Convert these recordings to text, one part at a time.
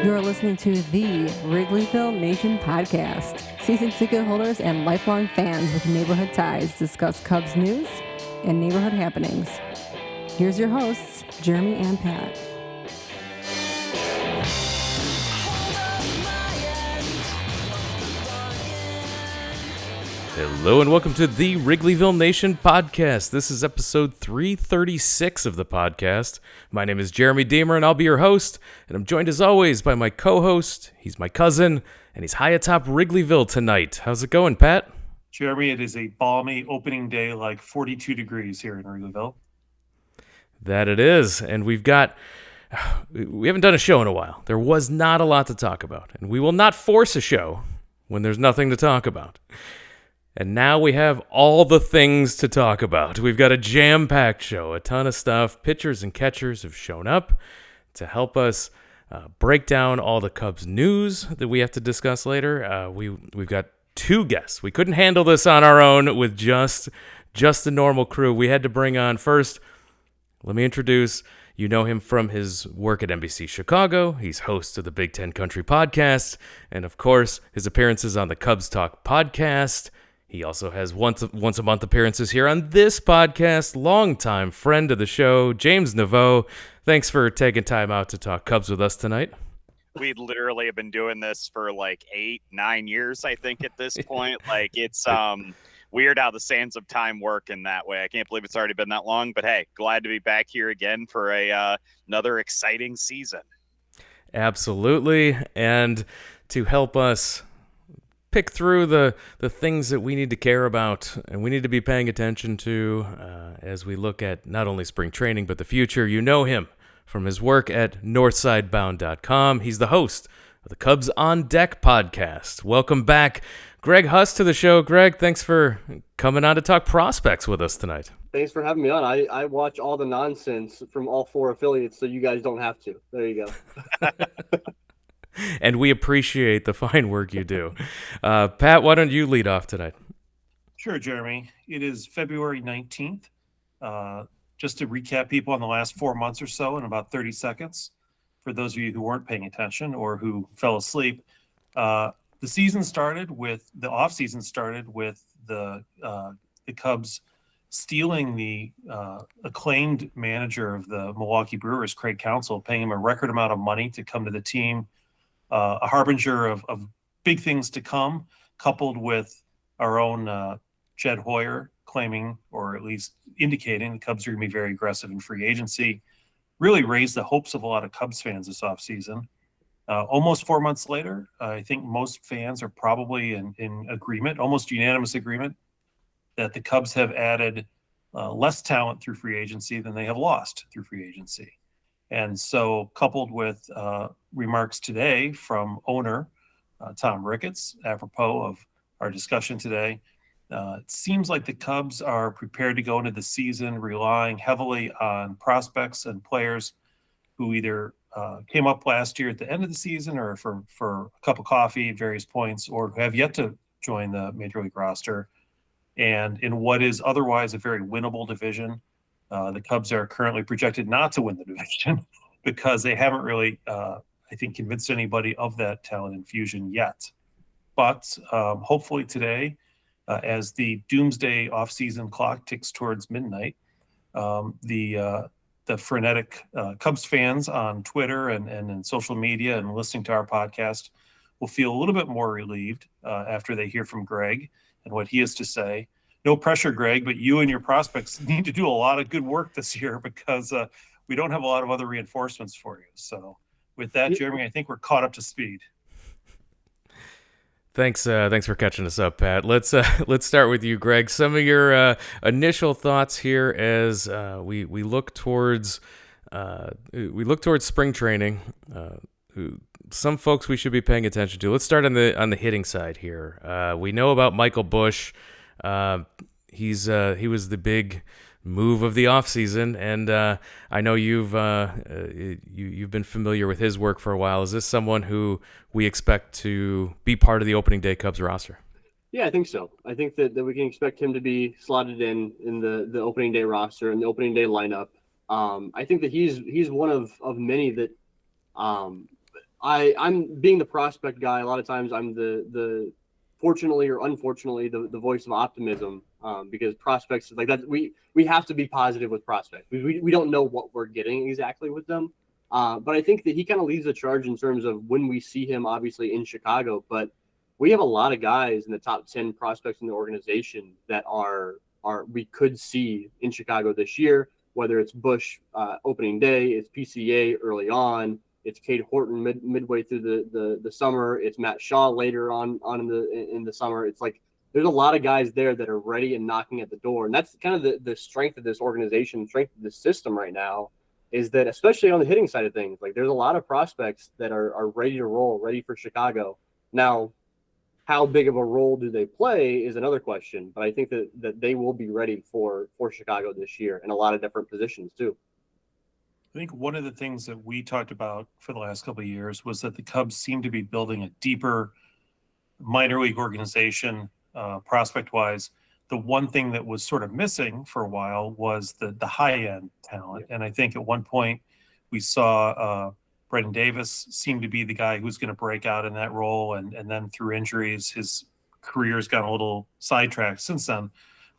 You're listening to the Wrigleyville Nation podcast. Season ticket holders and lifelong fans with neighborhood ties discuss Cubs news and neighborhood happenings. Here's your hosts, Jeremy and Pat. Hello and welcome to the Wrigleyville Nation podcast. This is episode 336 of the podcast. My name is Jeremy Deemer and I'll be your host. And I'm joined as always by my co-host. He's my cousin and he's high atop Wrigleyville tonight. How's it going, Pat? Jeremy, it is a balmy opening day, like 42 degrees here in Wrigleyville. That it is. And we haven't done a show in a while. There was not a lot to talk about. And we will not force a show when there's nothing to talk about. And now we have all the things to talk about. We've got a jam-packed show, a ton of stuff. Pitchers and catchers have shown up to help us break down all the Cubs news that we have to discuss later. We've got two guests. We couldn't handle this on our own with just the normal crew. We had to bring on first, let me introduce, you know him from his work at NBC Chicago. He's host of the Big Ten Country podcast. And of course, his appearances on the Cubs Talk podcast. He also has once a month appearances here on this podcast. Longtime friend of the show, James Neveau. Thanks for taking time out to talk Cubs with us tonight. We literally have been doing this for like 8-9 years, I think, at this point. Like, it's weird how the sands of time work in that way. I can't believe it's already been that long. But hey, glad to be back here again for another exciting season. Absolutely. And to help us pick through the things that we need to care about and we need to be paying attention to as we look at not only spring training, but the future. You know him from his work at northsidebound.com. He's the host of the Cubs on Deck podcast. Welcome back, Greg Huss, to the show. Greg, thanks for coming on to talk prospects with us tonight. Thanks for having me on. I watch all the nonsense from all four affiliates, so you guys don't have to. There you go. And we appreciate the fine work you do. Pat, why don't you lead off tonight? Sure, Jeremy. It is February 19th. Just to recap people on the last 4 months or so in about 30 seconds, for those of you who weren't paying attention or who fell asleep, the off-season started with the Cubs stealing the acclaimed manager of the Milwaukee Brewers, Craig Counsell, paying him a record amount of money to come to the team. A harbinger of big things to come, coupled with our own Jed Hoyer claiming, or at least indicating, the Cubs are going to be very aggressive in free agency, really raised the hopes of a lot of Cubs fans this offseason. Almost 4 months later, I think most fans are probably in agreement, almost unanimous agreement, that the Cubs have added less talent through free agency than they have lost through free agency. And so, coupled with remarks today from owner Tom Ricketts, apropos of our discussion today, it seems like the Cubs are prepared to go into the season relying heavily on prospects and players who either came up last year at the end of the season or for a cup of coffee at various points, or who have yet to join the Major League roster. And in what is otherwise a very winnable division, the Cubs are currently projected not to win the division because they haven't really, I think, convinced anybody of that talent infusion yet. But hopefully today, as the doomsday offseason clock ticks towards midnight, the frenetic Cubs fans on Twitter and in social media and listening to our podcast will feel a little bit more relieved after they hear from Greg and what he has to say. No pressure, Greg, but you and your prospects need to do a lot of good work this year because we don't have a lot of other reinforcements for you. So with that, Jeremy, I think we're caught up to speed. Thanks for catching us up, Pat. Let's start with you, Greg. Some of your initial thoughts here as we look towards spring training. Some folks we should be paying attention to. Let's start on the hitting side here. We know about Michael Busch. He was the big move of the offseason, and I know you've been familiar with his work for a while. Is this someone who we expect to be part of the opening day Cubs roster? Yeah, I think so. I think that we can expect him to be slotted in the opening day roster and the opening day lineup. I think that he's one of many that I'm being the prospect guy. A lot of times I'm the fortunately or unfortunately the voice of optimism, because prospects like that we have to be positive with prospects. We don't know what we're getting exactly with them, but I think that he kind of leads the charge in terms of when we see him obviously in Chicago. But we have a lot of guys in the top 10 prospects in the organization that are we could see in Chicago this year. Whether it's Bush opening day, it's PCA early on. It's Cade Horton midway through the summer. It's Matt Shaw later on in the summer. It's like there's a lot of guys there that are ready and knocking at the door, and that's kind of the strength of this organization, strength of this system right now, is that especially on the hitting side of things, like there's a lot of prospects that are ready to roll, ready for Chicago. Now, how big of a role do they play is another question, but I think that they will be ready for Chicago this year in a lot of different positions too. I think one of the things that we talked about for the last couple of years was that the Cubs seem to be building a deeper minor league organization, prospect-wise. The one thing that was sort of missing for a while was the high-end talent. And I think at one point we saw Brendan Davis seem to be the guy who's going to break out in that role. And then through injuries, his career's gotten a little sidetracked since then.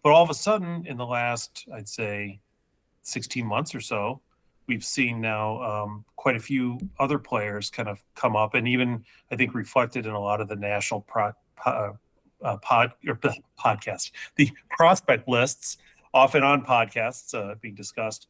But all of a sudden, in the last, I'd say, 16 months or so, we've seen now quite a few other players kind of come up, and even I think reflected in a lot of the national podcasts, the prospect lists, often on podcasts being discussed.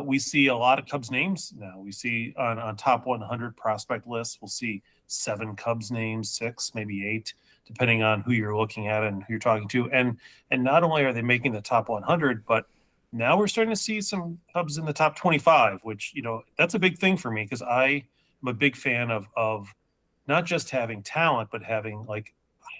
We see a lot of Cubs names now. We see on top 100 prospect lists, we'll see 7 Cubs names, 6, maybe 8, depending on who you're looking at and who you're talking to. And not only are they making the top 100, but now we're starting to see some Cubs in the top 25, which, that's a big thing for me because I am a big fan of not just having talent, but having like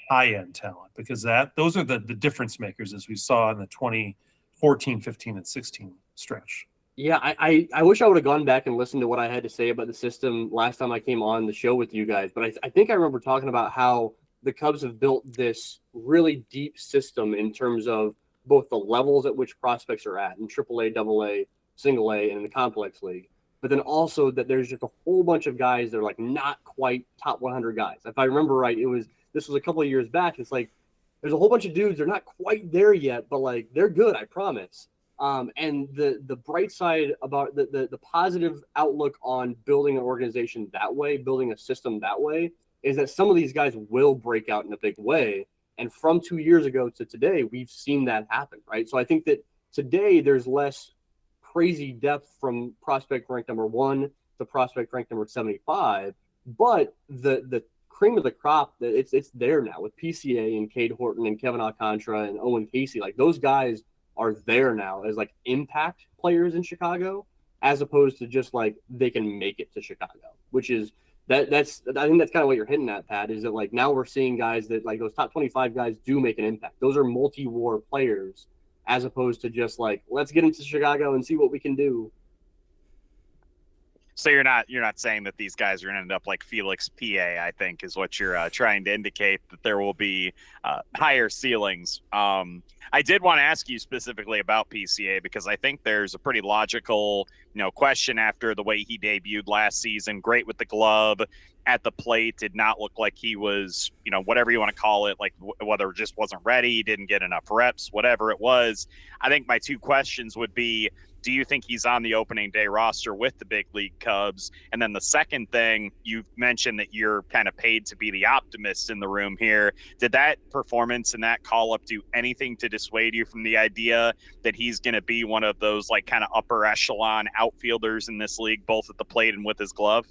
high-end talent, because those are the difference makers, as we saw in the 2014, 15, and 16 stretch. Yeah, I wish I would have gone back and listened to what I had to say about the system last time I came on the show with you guys. But I think I remember talking about how the Cubs have built this really deep system in terms of both the levels at which prospects are at in AAA, AA, Single A, and in the Complex League. But then also that there's just a whole bunch of guys that are like not quite top 100 guys. If I remember right, this was a couple of years back. It's like there's a whole bunch of dudes. They're not quite there yet, but like they're good, I promise. And the bright side about the positive outlook on building an organization that way, building a system that way, is that some of these guys will break out in a big way. And from 2 years ago to today, we've seen that happen, right? So I think that today there's less crazy depth from prospect ranked number 1 to prospect ranked number 75, but the cream of the crop, it's there now with PCA and Cade Horton and Kevin Alcantara and Owen Casey. Like those guys are there now as like impact players in Chicago, as opposed to just like they can make it to Chicago, which is that's I think that's kind of what you're hitting at, Pat, is that like now we're seeing guys that like those top 25 guys do make an impact. Those are multi-war players, as opposed to just like, let's get into Chicago and see what we can do. So you're not saying that these guys are going to end up like Felix PA, I think, is what you're trying to indicate, that there will be higher ceilings. I did want to ask you specifically about PCA because I think there's a pretty logical, question after the way he debuted last season. Great with the glove at the plate, did not look like he was, whatever you want to call it, like whether it just wasn't ready, didn't get enough reps, whatever it was. I think my 2 questions would be, do you think he's on the opening day roster with the big league Cubs? And then the second thing, you mentioned that you're kind of paid to be the optimist in the room here. Did that performance and that call up do anything to dissuade you from the idea that he's going to be one of those like kind of upper echelon outfielders in this league, both at the plate and with his glove?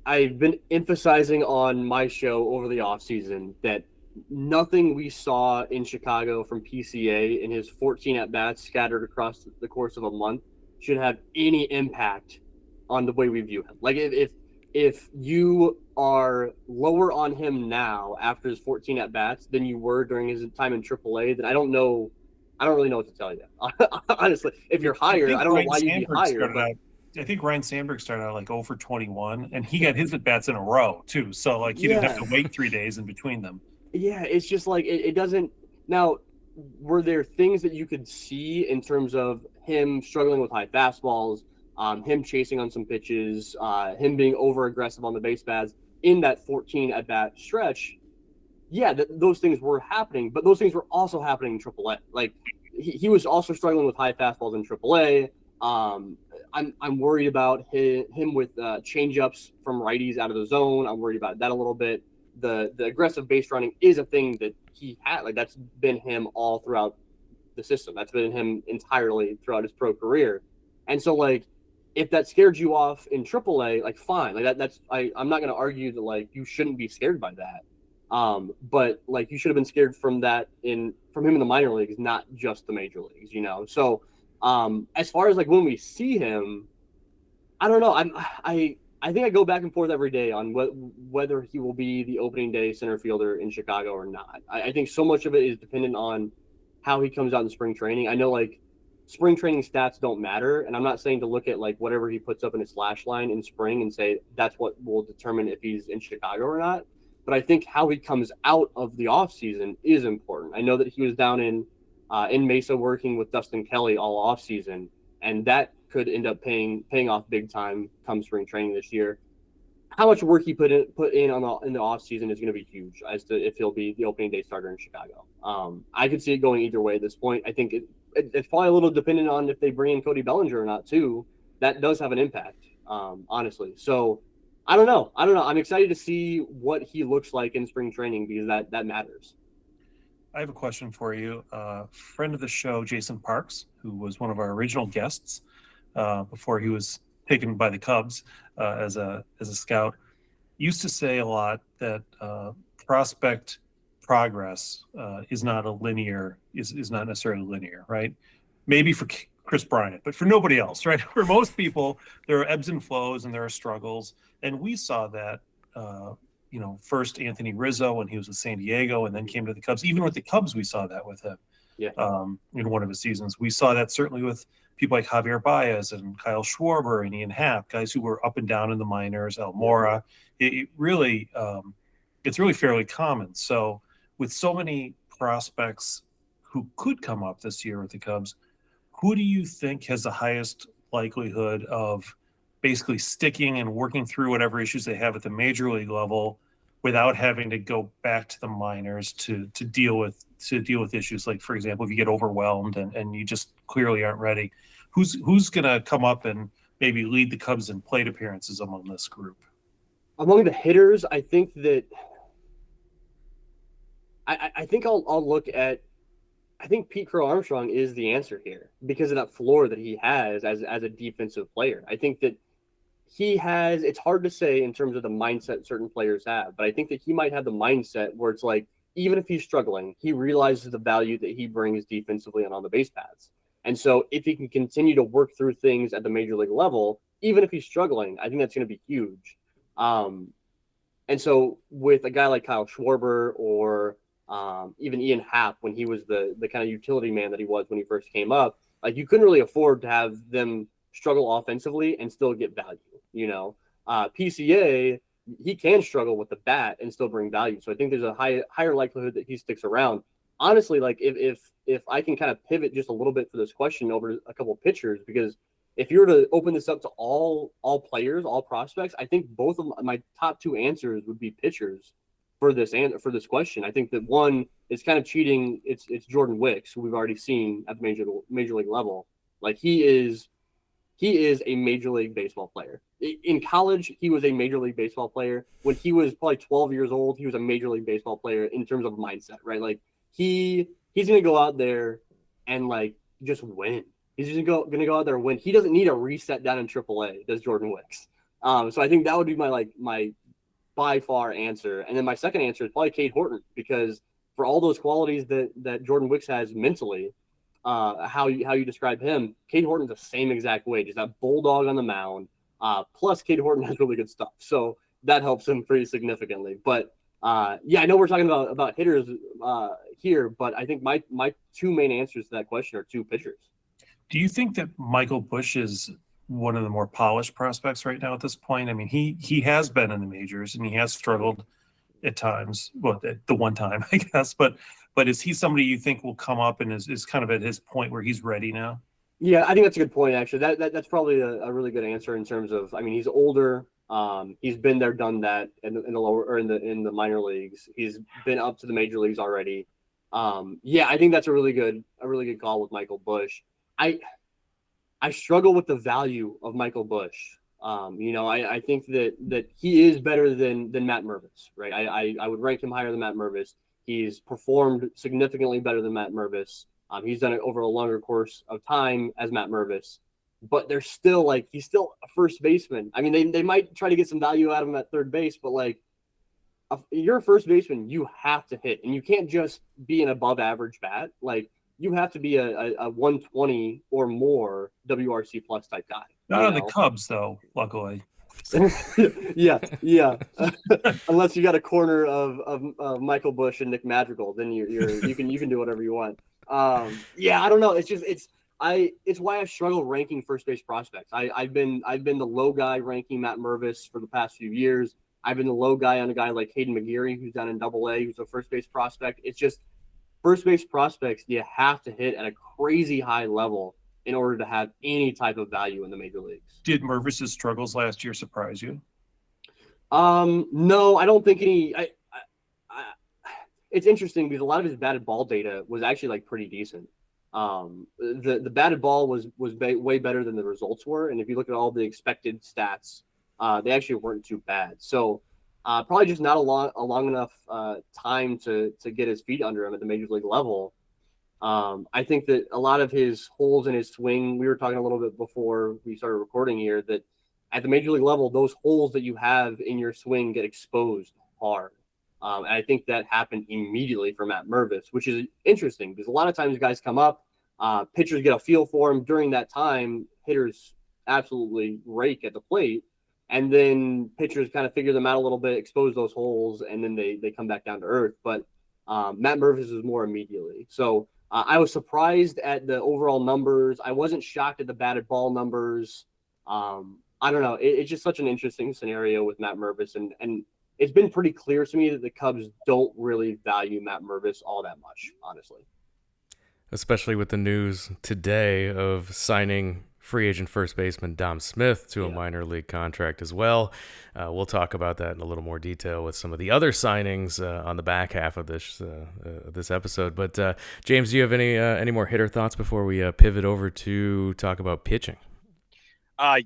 I've been emphasizing on my show over the offseason that nothing we saw in Chicago from PCA in his 14 at-bats scattered across the course of a month should have any impact on the way we view him. Like if you are lower on him now after his 14 at-bats than you were during his time in AAA, then I don't really know what to tell you. Honestly, if you're higher, I don't know why you'd be higher. I think Ryan Sandberg started out like 0 for 21, and he got his at-bats in a row too. So like he didn't have to wait 3 days in between them. Yeah, it's just like it doesn't. Now, were there things that you could see in terms of him struggling with high fastballs, him chasing on some pitches, him being over aggressive on the base paths in that 14 at bat stretch. Yeah, those things were happening, but those things were also happening in AAA. Like he was also struggling with high fastballs in AAA. I'm worried about him with changeups from righties out of the zone. I'm worried about that a little bit. The aggressive base running is a thing that he had. Like that's been him all throughout the system. That's been him entirely throughout his pro career. And so like if that scared you off in AAA, like fine. Like I'm not going to argue that like you shouldn't be scared by that. But like you should have been scared from that from him in the minor leagues, not just the major leagues, you know? So, as far as like when we see him, I don't know. I think I go back and forth every day on whether he will be the opening day center fielder in Chicago or not. I think so much of it is dependent on how he comes out in spring training. I know like spring training stats don't matter. And I'm not saying to look at like whatever he puts up in his slash line in spring and say that's what will determine if he's in Chicago or not. But I think how he comes out of the offseason is important. I know that he was down in Mesa working with Dustin Kelly all offseason, and that could end up paying off big time come spring training this year. How much work he put in in the offseason is going to be huge as to if he'll be the opening day starter in Chicago. I could see it going either way at this point. I think it's probably a little dependent on if they bring in Cody Bellinger or not, too. That does have an impact, honestly. So, I don't know. I'm excited to see what he looks like in spring training because that matters. I have a question for you. Friend of the show, Jason Parks, who was one of our original guests before he was taken by the Cubs as a scout, used to say a lot that prospect progress is not necessarily linear, right? Maybe for Chris Bryant, but for nobody else, right? For most people, there are ebbs and flows and there are struggles. And we saw that, first Anthony Rizzo when he was with San Diego and then came to the Cubs. Even with the Cubs, we saw that with him in one of his seasons. We saw that certainly with people like Javier Baez and Kyle Schwarber and Ian Happ, guys who were up and down in the minors, Almora. It's really fairly common. So with so many prospects who could come up this year with the Cubs, who do you think has the highest likelihood of basically sticking and working through whatever issues they have at the major league level without having to go back to the minors to deal with issues like, for example, if you get overwhelmed and you just clearly aren't ready? Who's going to come up and maybe lead the Cubs in plate appearances among this group? Among the hitters, I think that I think I'll look at. I think Pete Crow Armstrong is the answer here because of that floor that he has as a defensive player. I think that he has, it's hard to say in terms of the mindset certain players have, but I think that he might have the mindset where it's like, even if he's struggling, he realizes the value that he brings defensively and on the base paths. And so if he can continue to work through things at the major league level, even if he's struggling, I think that's going to be huge. And so with a guy like Kyle Schwarber or even Ian Happ, when he was the kind of utility man that he was when he first came up, like you couldn't really afford to have them struggle offensively and still get value, you know. PCA, he can struggle with the bat and still bring value. So I think there's a higher likelihood that he sticks around. Honestly, like if I can kind of pivot just a little bit for this question over a couple of pitchers, because if you were to open this up to all players, all prospects, I think both of my top two answers would be pitchers for this question. I think that one is kind of cheating. It's Jordan Wicks, who we've already seen at the major league level. Like he is a Major League Baseball player. In college, he was a Major League Baseball player. When he was probably 12 years old, he was a Major League Baseball player in terms of mindset, right? Like he's going to go out there and like just win. He's just going to go out there and win. He doesn't need a reset down in AAA, does Jordan Wicks. So I think that would be my by far answer. And then my second answer is probably Cade Horton, because for all those qualities that Jordan Wicks has mentally, how you describe him, Cade Horton's the same exact way, just that bulldog on the mound. Plus Cade Horton has really good stuff, so that helps him pretty significantly. But I know we're talking about hitters here, but I think my two main answers to that question are two pitchers. Do you think that Michael Busch is one of the more polished prospects right now at this point? I mean, he has been in the majors and he has struggled at times. Well, at the one time, I guess. But is he somebody you think will come up and is kind of at his point where he's ready now? Yeah, I think that's a good point. Actually, that's probably a really good answer in terms of. I mean, he's older. He's been there, done that in the lower or in the minor leagues. He's been up to the major leagues already. Yeah, I think that's a really good call with Michael Busch. I struggle with the value of Michael Busch. I think that he is better than Matt Mervis, right? I would rank him higher than Matt Mervis. He's performed significantly better than Matt Mervis. He's done it over a longer course of time as Matt Mervis, but they're still he's still a first baseman. I mean, they might try to get some value out of him at third base, but you're a first baseman, you have to hit, and you can't just be an above average bat. You have to be a 120 or more WRC plus type guy. Not on the Cubs, though, luckily. yeah. Unless you got a corner of Michael Busch and Nick Madrigal, then you can do whatever you want. Yeah, I don't know. It's why I struggle ranking first base prospects. I've been the low guy ranking Matt Mervis for the past few years. I've been the low guy on a guy like Hayden McGeary, who's down in AA, who's a first base prospect. It's just first base prospects, you have to hit at a crazy high level in order to have any type of value in the major leagues. Did Mervis's struggles last year surprise you? No, I don't think any. It's interesting because a lot of his batted ball data was actually pretty decent. The batted ball was way better than the results were, and if you look at all the expected stats, they actually weren't too bad. So probably just not a long enough time to get his feet under him at the major league level. I think that a lot of his holes in his swing, we were talking a little bit before we started recording here, that at the major league level, those holes that you have in your swing get exposed hard. And I think that happened immediately for Matt Mervis, which is interesting because a lot of times guys come up, pitchers get a feel for him. During that time, hitters absolutely rake at the plate. And then pitchers kind of figure them out a little bit, expose those holes, and then they come back down to earth. But Matt Mervis is more immediately. So I was surprised at the overall numbers. I wasn't shocked at the batted ball numbers. I don't know. It's just such an interesting scenario with Matt Mervis. And it's been pretty clear to me that the Cubs don't really value Matt Mervis all that much, honestly. Especially with the news today of signing free agent first baseman Dom Smith to a minor league contract as well. We'll talk about that in a little more detail with some of the other signings on the back half of this episode. But James, do you have any more hitter thoughts before we pivot over to talk about pitching?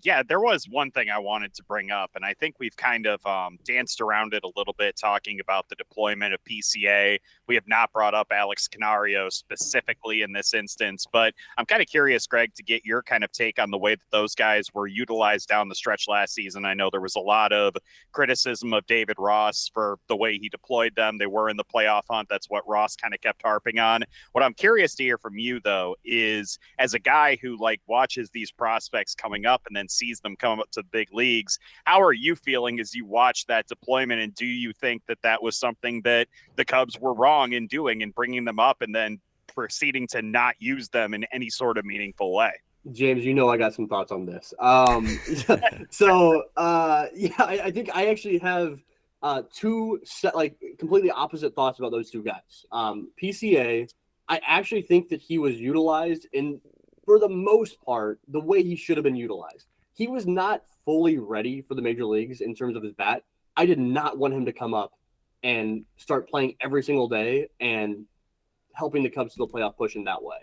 Yeah, there was one thing I wanted to bring up, and I think we've kind of danced around it a little bit talking about the deployment of PCA. We have not brought up Alex Canario specifically in this instance, but I'm kind of curious, Greg, to get your kind of take on the way that those guys were utilized down the stretch last season. I know there was a lot of criticism of David Ross for the way he deployed them. They were in the playoff hunt. That's what Ross kind of kept harping on. What I'm curious to hear from you, though, is as a guy who watches these prospects coming up and then sees them come up to the big leagues, how are you feeling as you watch that deployment? And do you think that that was something that the Cubs were wrong in doing and bringing them up and then proceeding to not use them in any sort of meaningful way? James, I got some thoughts on this. I think I actually have two completely opposite thoughts about those two guys. PCA, I actually think that he was utilized for the most part, the way he should have been utilized. He was not fully ready for the major leagues in terms of his bat. I did not want him to come up and start playing every single day and helping the Cubs to the playoff push in that way.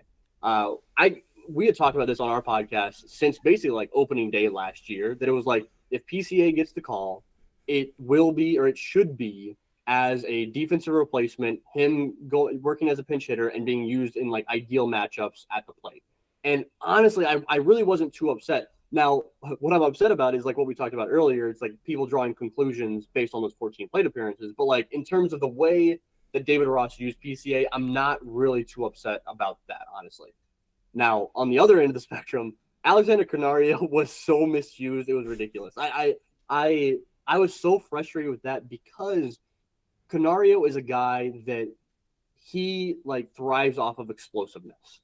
We had talked about this on our podcast since basically opening day last year, that it was if PCA gets the call, it will be, or it should be, as a defensive replacement, him working as a pinch hitter and being used in ideal matchups at the plate. And honestly, I really wasn't too upset. Now, what I'm upset about is what we talked about earlier. It's people drawing conclusions based on those 14 plate appearances. But in terms of the way that David Ross used PCA, I'm not really too upset about that, honestly. Now, on the other end of the spectrum, Alexander Canario was so misused. It was ridiculous. I was so frustrated with that because Canario is a guy that he thrives off of explosiveness.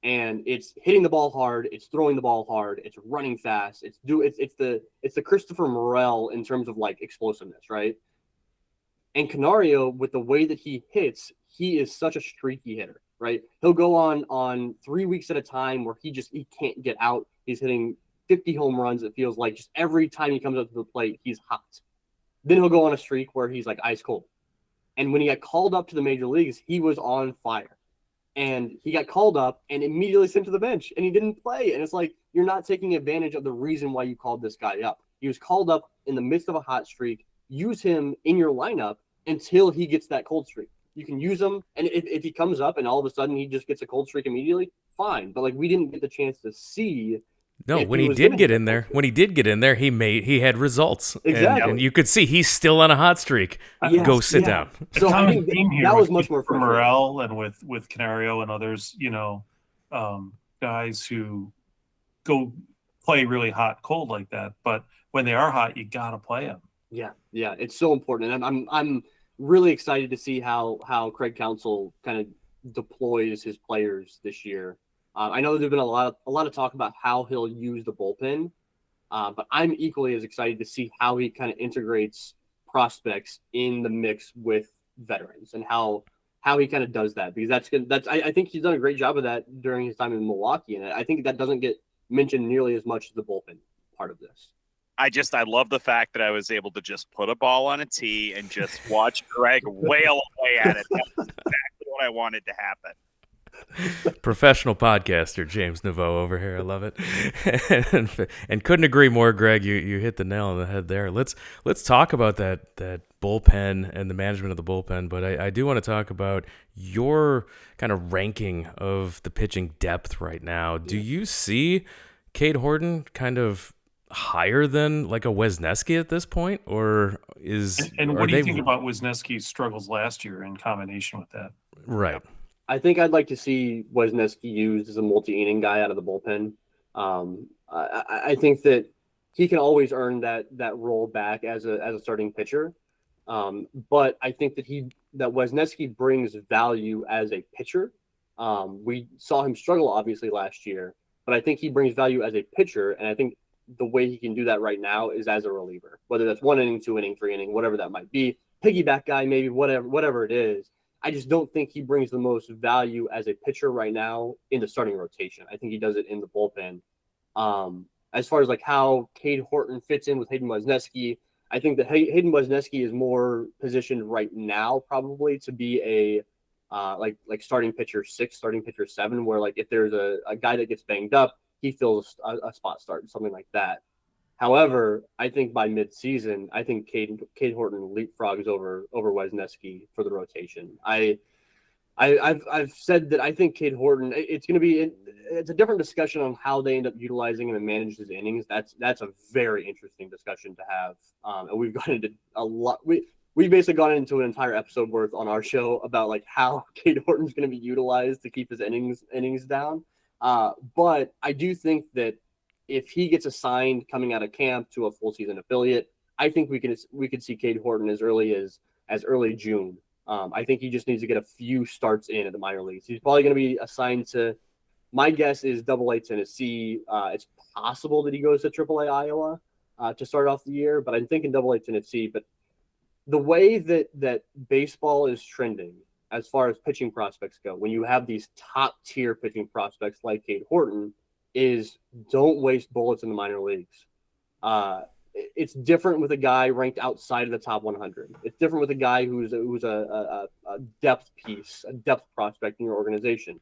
And it's hitting the ball hard, it's throwing the ball hard, it's running fast, it's the Christopher Morel in terms of explosiveness, right? And Canario, with the way that he hits, he is such a streaky hitter. right? He'll go on 3 weeks at a time where he can't get out. He's hitting 50 home runs. It feels like just every time he comes up to the plate, he's hot. Then he'll go on a streak where he's like ice cold. And when he got called up to the major leagues, he was on fire. And he got called up and immediately sent to the bench, and he didn't play. And it's like, you're not taking advantage of the reason why you called this guy up. He was called up in the midst of a hot streak. Use him in your lineup until he gets that cold streak. You can use him, and if he comes up and all of a sudden he just gets a cold streak immediately, fine. But like, we didn't get the chance to see. No, when he did get in there, he had results. Exactly. And you could see he's still on a hot streak. Yes, Go sit down. So I think that was much more frustrating. Morel and with Canario and others, guys who go play really hot, cold like that. But when they are hot, you gotta play them. Yeah, it's so important, and I'm really excited to see how Craig Counsell kind of deploys his players this year. I know there's been a lot of talk about how he'll use the bullpen, but I'm equally as excited to see how he kind of integrates prospects in the mix with veterans and how he kind of does that, because I think he's done a great job of that during his time in Milwaukee, and I think that doesn't get mentioned nearly as much as the bullpen part of this. I love the fact that I was able to just put a ball on a tee and just watch Greg wail away at it. That's exactly what I wanted to happen. Professional podcaster James Neveau over here. I love it. and couldn't agree more, Greg. You hit the nail on the head there. Let's talk about that bullpen and the management of the bullpen, but I do want to talk about your kind of ranking of the pitching depth right now. Do you see Cade Horton kind of higher than like a Wisniewski at this point, or is and what do you think about Wisniewski's struggles last year in combination with that? Right. I think I'd like to see Wisniewski used as a multi-inning guy out of the bullpen. I think that he can always earn that role back as a starting pitcher. But I think that Wisniewski brings value as a pitcher. We saw him struggle obviously last year, but I think he brings value as a pitcher, and I think the way he can do that right now is as a reliever, whether that's 1 inning, 2 inning, 3 inning, whatever that might be, piggyback guy, maybe whatever it is. I just don't think he brings the most value as a pitcher right now in the starting rotation. I think he does it in the bullpen. As far as like how Cade Horton fits in with Hayden Wisniewski, I think that Hayden Wisniewski is more positioned right now probably to be a like starting pitcher 6, starting pitcher 7, where like if there's a guy that gets banged up, he fills a spot start, something like that. However, I think by mid-season, I think Cade Horton leapfrogs over Wisniewski for the rotation. I've said that I think Cade Horton, it's a different discussion on how they end up utilizing him and manage his innings. That's a very interesting discussion to have. And we've gotten into a lot. We basically got into an entire episode worth on our show about like how Cade Horton's going to be utilized to keep his innings down. But I do think that if he gets assigned coming out of camp to a full season affiliate, I think we could see Cade Horton as early as early June. I think he just needs to get a few starts in at the minor leagues. He's probably going to be assigned to, my guess is AA Tennessee. It's possible that he goes to AAA Iowa to start off the year, but I'm thinking AA Tennessee. But the way that baseball is trending as far as pitching prospects go, when you have these top tier pitching prospects like Cade Horton, is don't waste bullets in the minor leagues. It's different with a guy ranked outside of the top 100. It's different with a guy who's a depth piece, a depth prospect in your organization.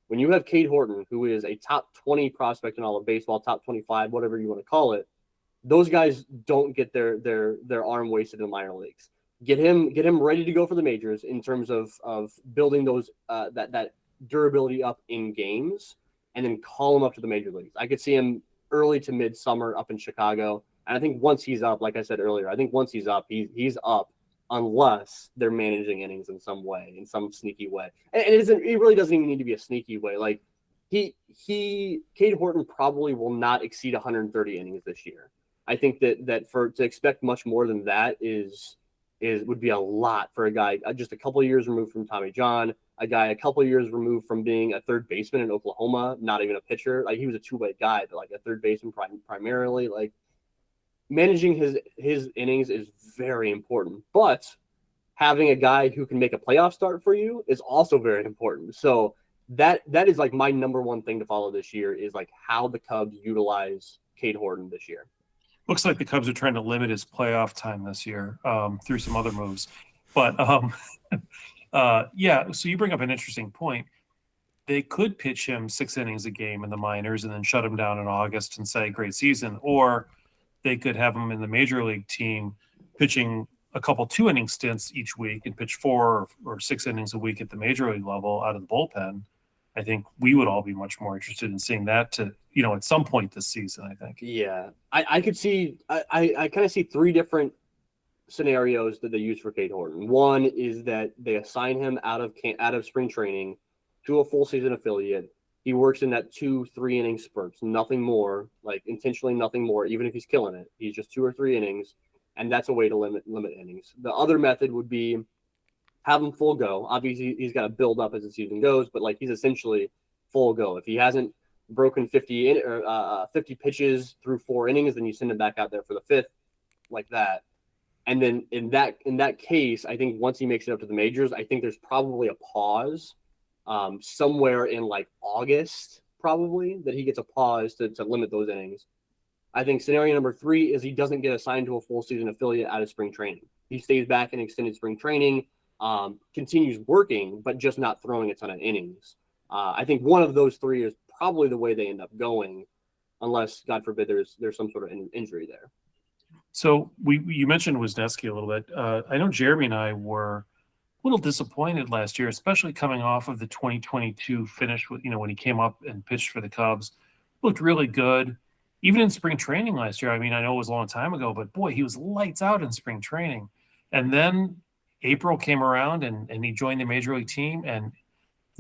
When you have Cade Horton, who is a top 20 prospect in all of baseball, top 25, whatever you want to call it, those guys don't get their arm wasted in the minor leagues. Get him ready to go for the majors in terms of building those that durability up in games, and then call him up to the major leagues. I could see him early to midsummer up in Chicago. And I think once he's up, like I said earlier, he's up unless they're managing innings in some way, in some sneaky way. And it really doesn't even need to be a sneaky way. Like Cade Horton probably will not exceed 130 innings this year. I think that to expect much more than that would be a lot for a guy just a couple of years removed from Tommy John, a guy a couple of years removed from being a third baseman in Oklahoma, not even a pitcher. Like, he was a two-way guy, but like a third baseman primarily. Like, managing his innings is very important, but having a guy who can make a playoff start for you is also very important. So that is like my number one thing to follow this year is like how the Cubs utilize Cade Horton this year. Looks like the Cubs are trying to limit his playoff time this year through some other moves. But yeah, so you bring up an interesting point. They could pitch him 6 innings a game in the minors and then shut him down in August and say, great season. Or they could have him in the major league team pitching a couple 2-inning stints each week and pitch 4 or 6 innings a week at the major league level out of the bullpen. I think we would all be much more interested in seeing that at some point this season, I think. Yeah. I could see, I kind of see 3 different scenarios that they use for Cade Horton. One is that they assign him out of spring training to a full season affiliate. He works in that 2-3 inning spurts, nothing more, like intentionally nothing more, even if he's killing it. He's just 2 or 3 innings, and that's a way to limit innings. The other method would be have him full go. Obviously, he's got to build up as the season goes, but like he's essentially full go. If he hasn't broken 50 pitches through 4 innings, then you send him back out there for the 5th, like that. And then in that case, I think once he makes it up to the majors, I think there's probably a pause somewhere in like August, probably, that he gets a pause to limit those innings. I think scenario number 3 is he doesn't get assigned to a full season affiliate out of spring training. He stays back in extended spring training, continues working, but just not throwing a ton of innings. I think one of those 3 is probably the way they end up going, unless, God forbid, there's some sort of injury there. So you mentioned Wisniewski a little bit. I know Jeremy and I were a little disappointed last year, especially coming off of the 2022 finish with, when he came up and pitched for the Cubs. Looked really good. Even in spring training last year, I mean, I know it was a long time ago, but boy, he was lights out in spring training. And then April came around and he joined the major league team. And,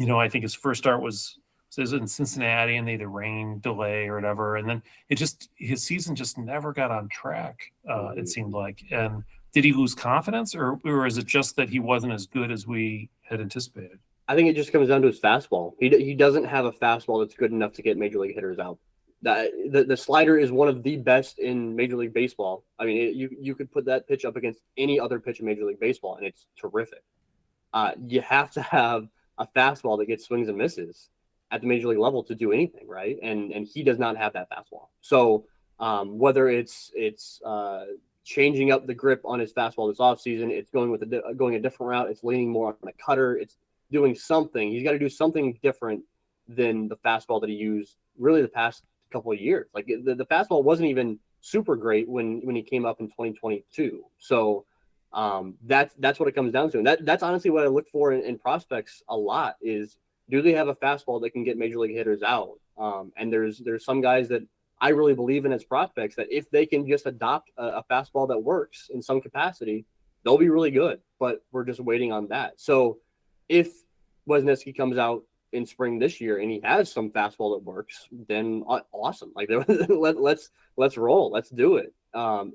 I think his first start was in Cincinnati and they had rain delay or whatever. And then his season just never got on track, it seemed like. And did he lose confidence or is it just that he wasn't as good as we had anticipated? I think it just comes down to his fastball. He doesn't have a fastball that's good enough to get major league hitters out. The slider is one of the best in Major League Baseball. I mean, you could put that pitch up against any other pitch in Major League Baseball, and it's terrific. You have to have a fastball that gets swings and misses at the Major League level to do anything, right? And he does not have that fastball. So whether it's changing up the grip on his fastball this offseason, it's going a different route, it's leaning more on a cutter, it's doing something. He's got to do something different than the fastball that he used really the past couple of years. Like the fastball wasn't even super great when he came up in 2022. So that's what it comes down to. And that's honestly what I look for in prospects a lot is, do they have a fastball that can get major league hitters out? And there's some guys that I really believe in as prospects that if they can just adopt a fastball that works in some capacity, they'll be really good. But we're just waiting on that. So if Wisniewski comes out in spring this year and he has some fastball that works, then awesome. Like let's roll. Let's do it.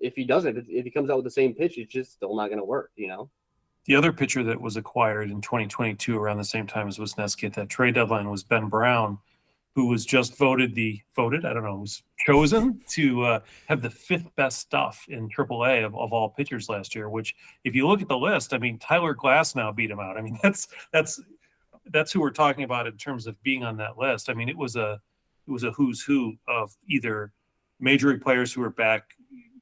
If he doesn't, if he comes out with the same pitch, it's just still not going to work, The other pitcher that was acquired in 2022 around the same time as Wisniewski at that trade deadline was Ben Brown, who was just was chosen to have the 5th best stuff in AAA of all pitchers last year, which if you look at the list, I mean, Tyler Glasnow beat him out. I mean, that's who we're talking about in terms of being on that list. I mean, it was a who's who of either major league players who are back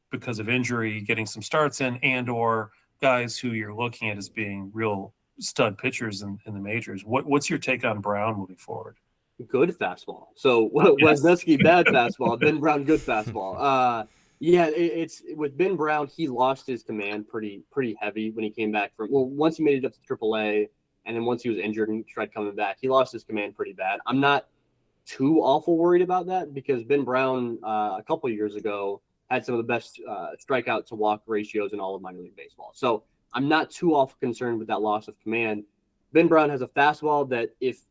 because of injury, getting some starts in, and or guys who you're looking at as being real stud pitchers in the majors. What's your take on Brown moving forward? Good fastball. So Wisniewski, bad fastball. Ben Brown, good fastball. It's with Ben Brown, he lost his command pretty heavy when he came back once he made it up to AAA, and then once he was injured and tried coming back, he lost his command pretty bad. I'm not too awful worried about that because Ben Brown a couple of years ago had some of the best strikeout to walk ratios in all of minor league baseball. So I'm not too awful concerned with that loss of command. Ben Brown has a fastball that if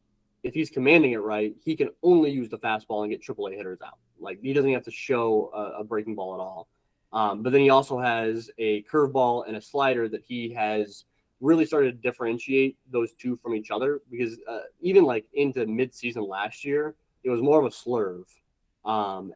he's commanding it right, he can only use the fastball and get AAA hitters out. Like he doesn't have to show a breaking ball at all. But then he also has a curveball and a slider that he has really started to differentiate those two from each other because even like into mid-season last year, it was more of a slurve.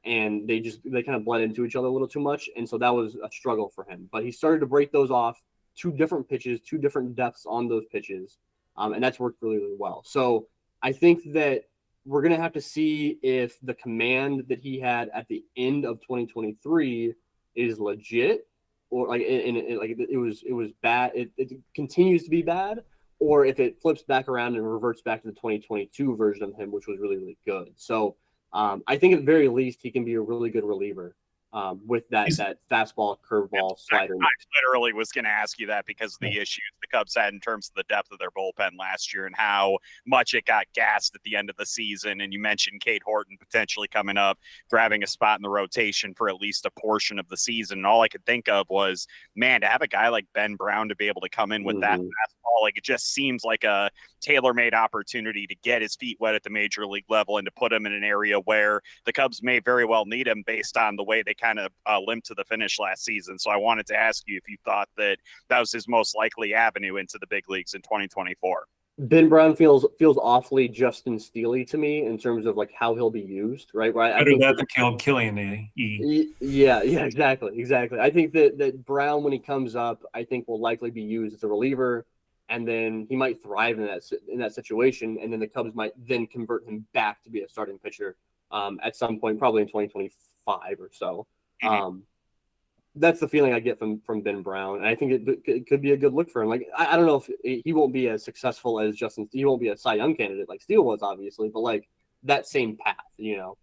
And they kind of blend into each other a little too much. And so that was a struggle for him. But he started to break those off, 2 different pitches, 2 different depths on those pitches. And that's worked really, really well. So I think that we're going to have to see if the command that he had at the end of 2023 is legit, or like it was bad. It continues to be bad, or if it flips back around and reverts back to the 2022 version of him, which was really, really good. So I think at the very least he can be a really good reliever with that fastball, curveball, slider. I literally was going to ask you that because of the issues the Cubs had in terms of the depth of their bullpen last year and how much it got gassed at the end of the season. And you mentioned Cade Horton potentially coming up, grabbing a spot in the rotation for at least a portion of the season. And all I could think of was, man, to have a guy like Ben Brown to be able to come in with that fastball, like it just seems like a tailor-made opportunity to get his feet wet at the major league level and to put him in an area where the Cubs may very well need him based on the way they kind of limped to the finish last season. So I wanted to ask you if you thought that was his most likely avenue into the big leagues in 2024. Ben Brown feels awfully Justin Steele to me in terms of like how he'll be used, right? I Better think that than Killian E. Yeah, exactly. I think that Brown, when he comes up, I think will likely be used as a reliever, and then he might thrive in that situation, and then the Cubs might then convert him back to be a starting pitcher at some point, probably in 2025 or so. That's the feeling I get from Ben Brown, and I think it could be a good look for him. Like I don't know if he won't be as successful as Justin. He won't be a Cy Young candidate like Steele was, obviously, but like that same path, you know.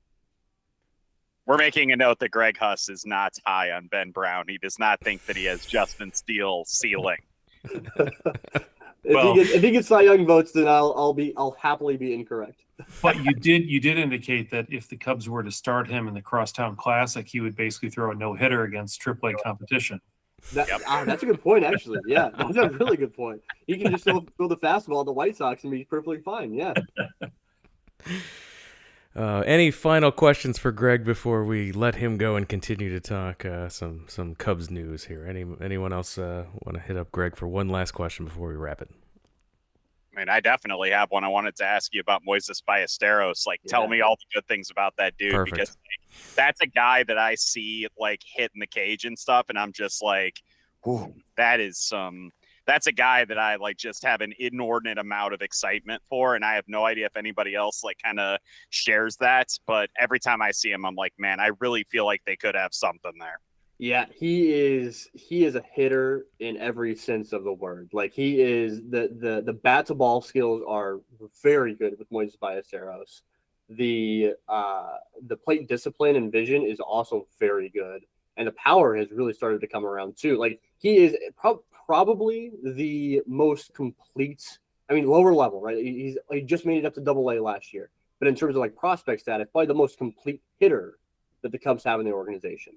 We're making a note that Greg Huss is not high on Ben Brown. He does not think that he has Justin Steele ceiling. If he gets Cy Young votes, then I'll happily be incorrect. But you did indicate that if the Cubs were to start him in the Crosstown Classic, he would basically throw a no-hitter against AAA competition. That's a good point, actually. Yeah, that's a really good point. He can just throw the fastball at the White Sox and be perfectly fine. Yeah. Any final questions for Greg before we let him go and continue to talk some Cubs news here? Anyone else want to hit up Greg for one last question before we wrap it? I mean, I definitely have one. I wanted to ask you about Moises Ballesteros. Tell me all the good things about that dude. Perfect. Because that's a guy that I see hitting the cage and stuff, and I'm just like, whew, that's a guy that I just have an inordinate amount of excitement for, and I have no idea if anybody else kind of shares that. But every time I see him, I'm like, man, I really feel like they could have something there. Yeah, he is a hitter in every sense of the word. Like he is the bat to ball skills are very good with Moises Ballesteros. The plate discipline and vision is also very good, and the power has really started to come around too. Like he is probably the most complete. I mean, lower level, right? He just made it up to AA last year, but in terms of prospect status, probably the most complete hitter that the Cubs have in the organization.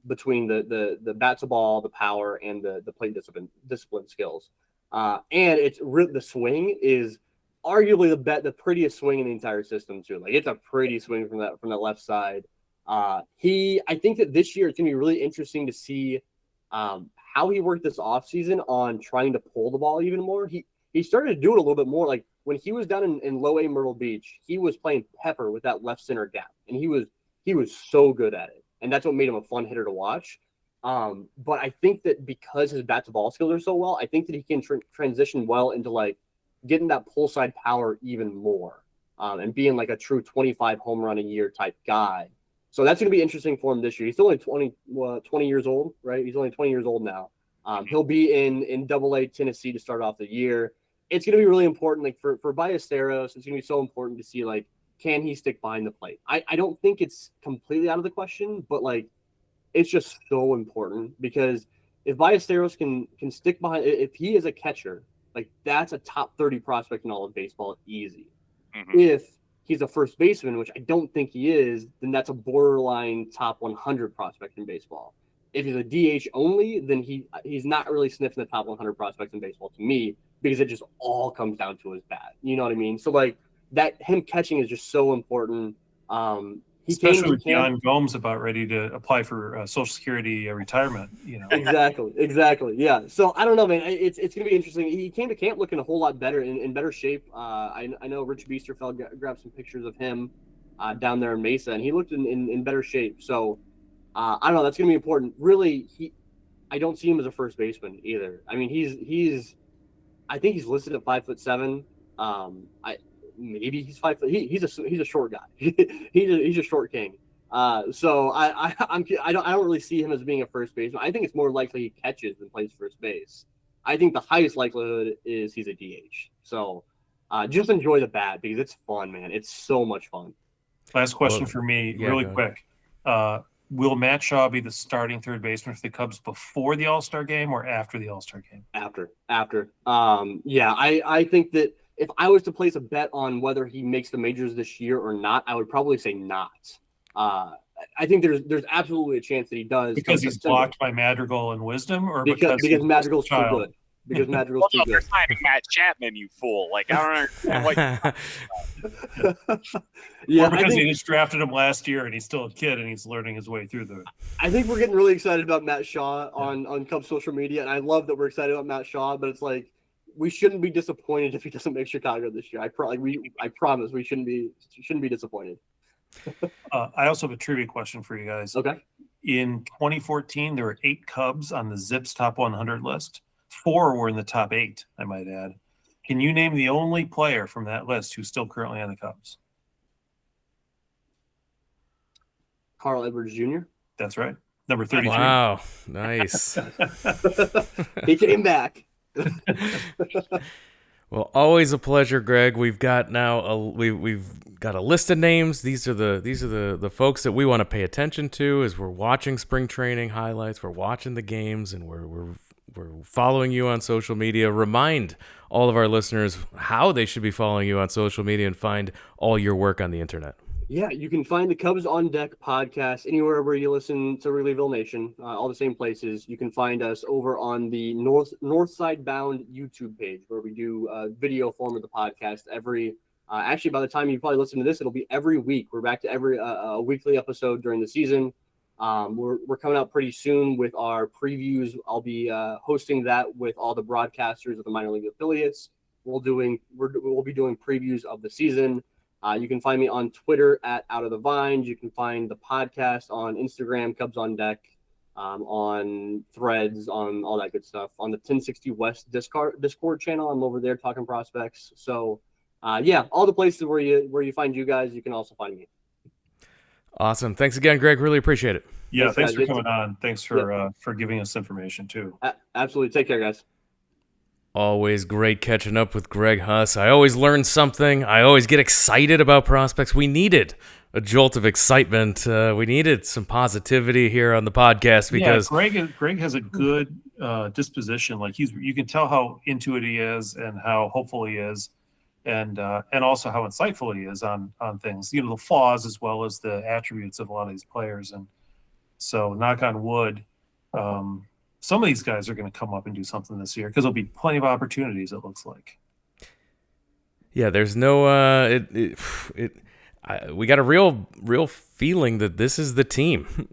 Between the bat to ball, the power, and the plate discipline skills, and it's the swing is arguably the prettiest swing in the entire system too. Like it's a pretty swing from the left side. I think that this year it's gonna be really interesting to see how he worked this offseason on trying to pull the ball even more. He started to do it a little bit more. Like when he was down in Low A Myrtle Beach, he was playing pepper with that left center gap, and he was so good at it. And that's what made him a fun hitter to watch. But I think that because his bat to ball skills are so well, I think that he can transition well into getting that pull side power even more and being a true 25 home run a year type guy. So that's going to be interesting for him this year. He's only 20 years old, right? He's only 20 years old now. He'll be in AA Tennessee to start off the year. It's going to be really important. For Ballesteros, it's going to be so important to see can he stick behind the plate? I don't think it's completely out of the question, but it's just so important because if Ballesteros can stick behind, if he is a catcher, that's a top 30 prospect in all of baseball, easy. Mm-hmm. If he's a first baseman, which I don't think he is, then that's a borderline top 100 prospect in baseball. If he's a DH only, then he's not really sniffing the top 100 prospects in baseball to me because it just all comes down to his bat. You know what I mean? So that him catching is just so important. Especially with Jan Gomes about ready to apply for Social Security retirement. Exactly. Yeah. So I don't know, man. It's going to be interesting. He came to camp looking a whole lot better, in better shape. I know Rich Biesterfeld grabbed some pictures of him down there in Mesa, and he looked in better shape. So I don't know. That's going to be important. Really, I don't see him as a first baseman either. I mean, I think he's listed at 5'7". maybe he's 5 foot. He's a short guy. he's a short king. So I don't really see him as being a first baseman. I think it's more likely he catches than plays first base. I think the highest likelihood is he's a DH. So just enjoy the bat because it's fun, man. It's so much fun. Last question for me, really quick. Will Matt Shaw be the starting third baseman for the Cubs before the All-Star game or after the All-Star game? After. I think that if I was to place a bet on whether he makes the majors this year or not, I would probably say not. I think there's absolutely a chance that he does. Because he's blocked by Madrigal and Wisdom, or because Madrigal's too good. Because Madrigal's too good. They're signing Matt Chapman, you fool. Like, I don't understand what or because they just drafted him last year and he's still a kid and he's learning his way through the. I think we're getting really excited about Matt Shaw on Cubs social media, and I love that we're excited about Matt Shaw, but it's like we shouldn't be disappointed if he doesn't make Chicago this year. I promise we shouldn't be disappointed. I also have a trivia question for you guys. Okay. In 2014, there were 8 Cubs on the Zips top 100 list. 4 were in the top 8, I might add. Can you name the only player from that list who's still currently on the Cubs? Carl Edwards Jr. That's right. Number 33. Wow, nice. He came back. Well, always a pleasure, Greg. We've got now we've got a list of names. These are the folks that we want to pay attention to as we're watching spring training highlights. We're watching the games, and we're following you on social media. Remind all of our listeners how they should be following you on social media and find all your work on the internet. Yeah, you can find the Cubs on Deck podcast anywhere where you listen to Wrigleyville Nation, all the same places. You can find us over on the North Side Bound YouTube page where we do video form of the podcast every actually, by the time you probably listen to this, it'll be every week. We're back to every a weekly episode during the season. We're coming out pretty soon with our previews. I'll be hosting that with all the broadcasters of the minor league affiliates. We'll be doing previews of the season. You can find me on Twitter at Out of the Vines. You can find the podcast on Instagram, Cubs on Deck, on Threads, on all that good stuff. On the 1060 West Discord channel, I'm over there talking prospects. So, all the places where you find you guys, you can also find me. Awesome. Thanks again, Greg. Really appreciate it. Yeah, thanks for coming on. Thanks for giving us information too. Absolutely. Take care, guys. Always great catching up with Greg Huss. I always learn something. I always get excited about prospects. We needed a jolt of excitement. We needed some positivity here on the podcast because Greg has a good disposition. Like you can tell how into it he is and how hopeful he is, and also how insightful he is on things. You know, the flaws as well as the attributes of a lot of these players. And so, knock on wood. Some of these guys are going to come up and do something this year because there'll be plenty of opportunities, it looks like. Yeah, there's no we got a real feeling that this is the team.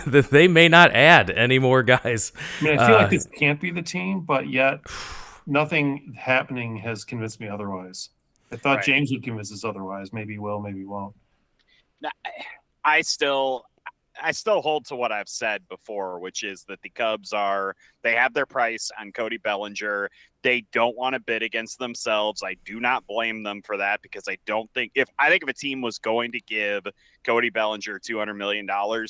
That they may not add any more guys. I mean, I feel like this can't be the team, but yet nothing happening has convinced me otherwise. I thought James would convince us otherwise. Maybe he will, maybe he won't. I still hold to what I've said before, which is that the Cubs they have their price on Cody Bellinger. They don't want to bid against themselves. I do not blame them for that because I think if a team was going to give Cody Bellinger $200 million,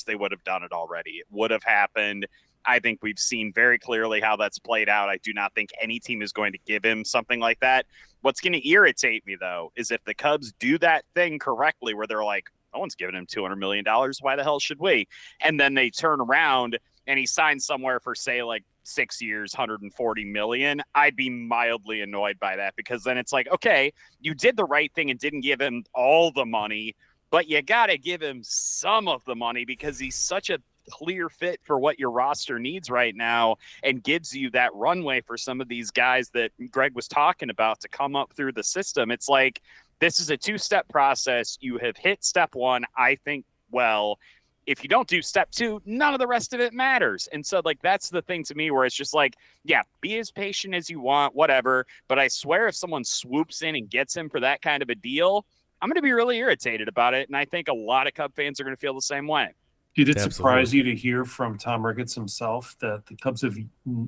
they would have done it already. It would have happened. I think we've seen very clearly how that's played out. I do not think any team is going to give him something like that. What's going to irritate me, though, is if the Cubs do that thing correctly where they're like, no one's giving him $200 million. Why the hell should we? And then they turn around and he signs somewhere for, say, like 6 years, $140 million. I'd be mildly annoyed by that because then it's like, okay, you did the right thing and didn't give him all the money, but you got to give him some of the money because he's such a clear fit for what your roster needs right now and gives you that runway for some of these guys that Greg was talking about to come up through the system. It's like, this is a 2-step process. You have hit step 1, I think, well. If you don't do step 2, none of the rest of it matters. And so, like, that's the thing to me where it's just like, yeah, be as patient as you want, whatever. But I swear if someone swoops in and gets him for that kind of a deal, I'm going to be really irritated about it. And I think a lot of Cub fans are going to feel the same way. Did it surprise you to hear from Tom Ricketts himself that the Cubs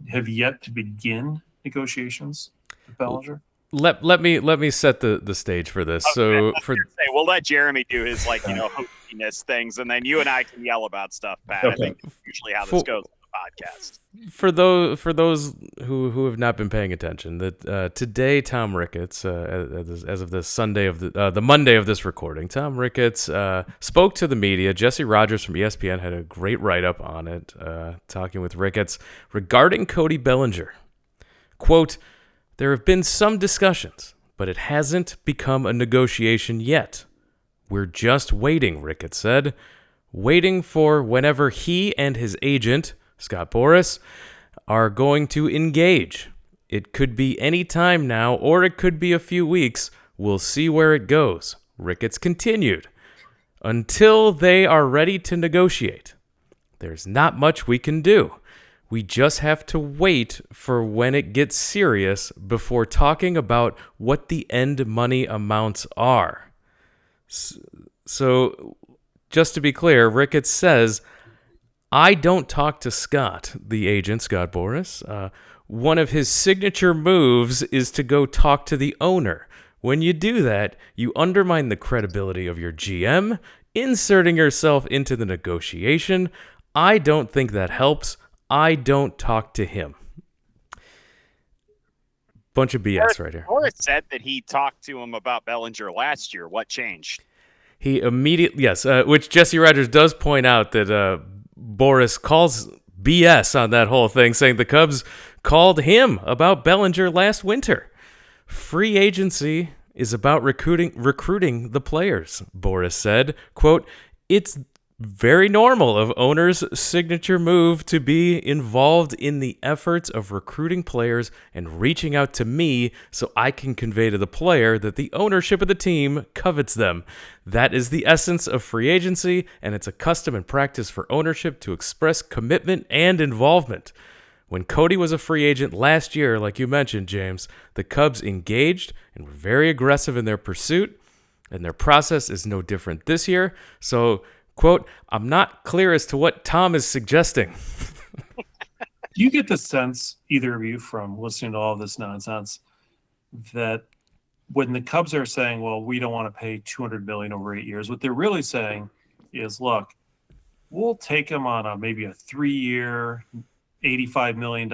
have yet to begin negotiations with Bellinger? let me set the stage for this. So we'll let Jeremy do his hostiness things, and then you and I can yell about stuff, Pat. Okay. I think that's usually how this goes on the podcast. For those who have not been paying attention, that today Tom Ricketts, as of the Sunday of the Monday of this recording, Tom Ricketts spoke to the media. Jesse Rogers from ESPN had a great write-up on it, talking with Ricketts regarding Cody Bellinger. Quote, "There have been some discussions, but it hasn't become a negotiation yet. We're just waiting," Ricketts said. "Waiting for whenever he and his agent, Scott Boras, are going to engage. It could be any time now, or it could be a few weeks. We'll see where it goes," Ricketts continued. "Until they are ready to negotiate, there's not much we can do. We just have to wait for when it gets serious before talking about what the end money amounts are." So, just to be clear, Ricketts says, "I don't talk to Scott, the agent, Scott Boras. One of his signature moves is to go talk to the owner. When you do that, you undermine the credibility of your GM, inserting yourself into the negotiation. I don't think that helps. I don't talk to him." Bunch of BS right here. Boras said that he talked to him about Bellinger last year. What changed? He immediately, yes, which Jesse Rogers does point out that Boras calls BS on that whole thing, saying the Cubs called him about Bellinger last winter. "Free agency is about recruiting the players," Boras said. Quote, "It's very normal of owners' signature move to be involved in the efforts of recruiting players and reaching out to me so I can convey to the player that the ownership of the team covets them. That is the essence of free agency, and it's a custom and practice for ownership to express commitment and involvement. When Cody was a free agent last year, like you mentioned, James, the Cubs engaged and were very aggressive in their pursuit, and their process is no different this year. So, quote, I'm not clear as to what Tom is suggesting." Do you get the sense, either of you, from listening to all this nonsense, that when the Cubs are saying, well, we don't want to pay $200 million over 8 years, what they're really saying is, look, we'll take him on maybe a 3-year, $85 million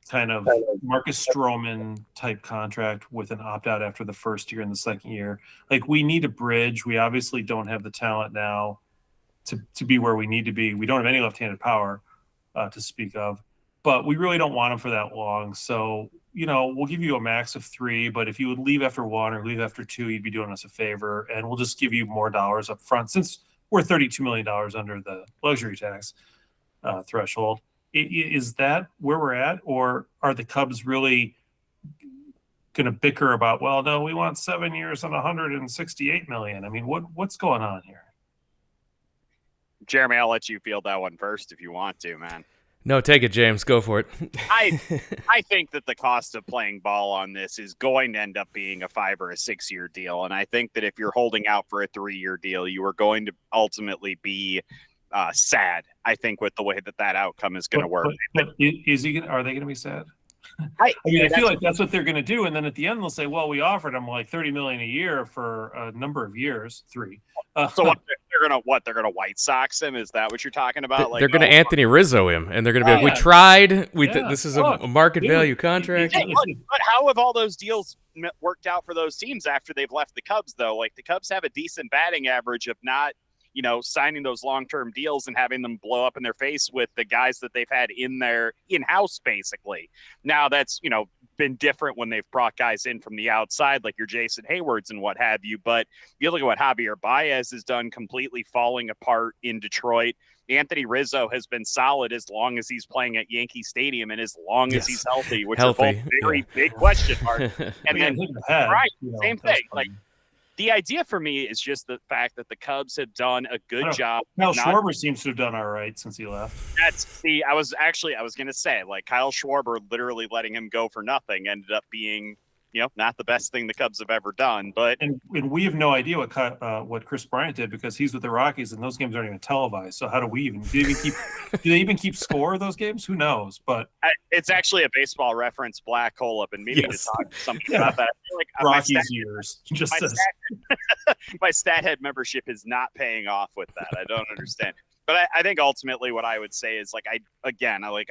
kind of Marcus Stroman type contract with an opt-out after the first year and the second year. Like, we need a bridge. We obviously don't have the talent now to be where we need to be. We don't have any left-handed power to speak of, but we really don't want him for that long. So, we'll give you a max of 3, but if you would leave after 1 or leave after 2, you'd be doing us a favor, and we'll just give you more dollars up front since we're $32 million under the luxury tax threshold. Is that where we're at, or are the Cubs really going to bicker about, well, no, we want 7 years and $168 million? I mean, what's going on here? Jeremy, I'll let you field that one first if you want to, man. No, take it, James. Go for it. I think that the cost of playing ball on this is going to end up being a 5 or a 6 year deal. And I think that if you're holding out for a 3-year deal, you are going to ultimately be sad, I think, with the way that outcome is going to work. But are they going to be sad? I feel like that's what they're going to do. And then at the end, they'll say, well, we offered them like $30 million a year for a number of years, 3. So they're going to White Sox him? Is that what you're talking about? They're going to Anthony Rizzo him, and they're going to be like, we tried. This is a market value contract. But how have all those deals worked out for those teams after they've left the Cubs, though? Like, the Cubs have a decent batting average of not signing those long-term deals and having them blow up in their face with the guys that they've had in their in-house, basically. Now that's, been different when they've brought guys in from the outside, like your Jason Haywards and what have you. But you look at what Javier Baez has done, completely falling apart in Detroit. Anthony Rizzo has been solid as long as he's playing at Yankee Stadium and as long as he's healthy, which are both very big question marks. And then, same thing. Like, the idea for me is just the fact that the Cubs have done a good job. Kyle Schwarber seems to have done all right since he left. I was going to say, like, Kyle Schwarber literally letting him go for nothing ended up being not the best thing the Cubs have ever done. But and we have no idea what Chris Bryant did, because he's with the Rockies and those games aren't even televised. So how do we even do they even keep score of those games? Who knows? But it's actually a Baseball Reference black hole. I've been meaning to talk to somebody about that. I feel like Rockies years. My stat head membership is not paying off with that. I don't understand. But I think ultimately what I would say is I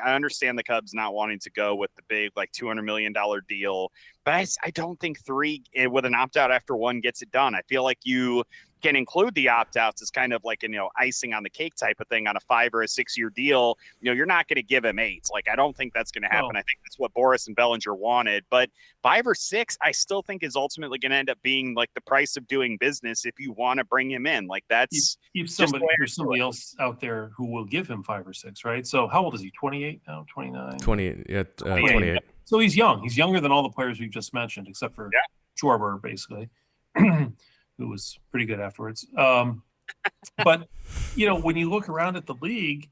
understand the Cubs not wanting to go with the big $200 million deal, but I don't think 3 with an opt out after 1 gets it done. I feel like you can include the opt outs as kind of icing on the cake type of thing on a 5 or a 6 year deal. You're not going to give him 8. I don't think that's going to happen. I think that's what Boris and Bellinger wanted, but 5 or 6, I still think is ultimately going to end up being the price of doing business if you want to bring him in. That's if somebody else out there who will give him 5 or 6, right? So how old is he? 28 now? 29? 28. Yeah, 28. So he's young. He's younger than all the players we've just mentioned, except for Schwarber, basically, who was pretty good afterwards. But, when you look around at the league,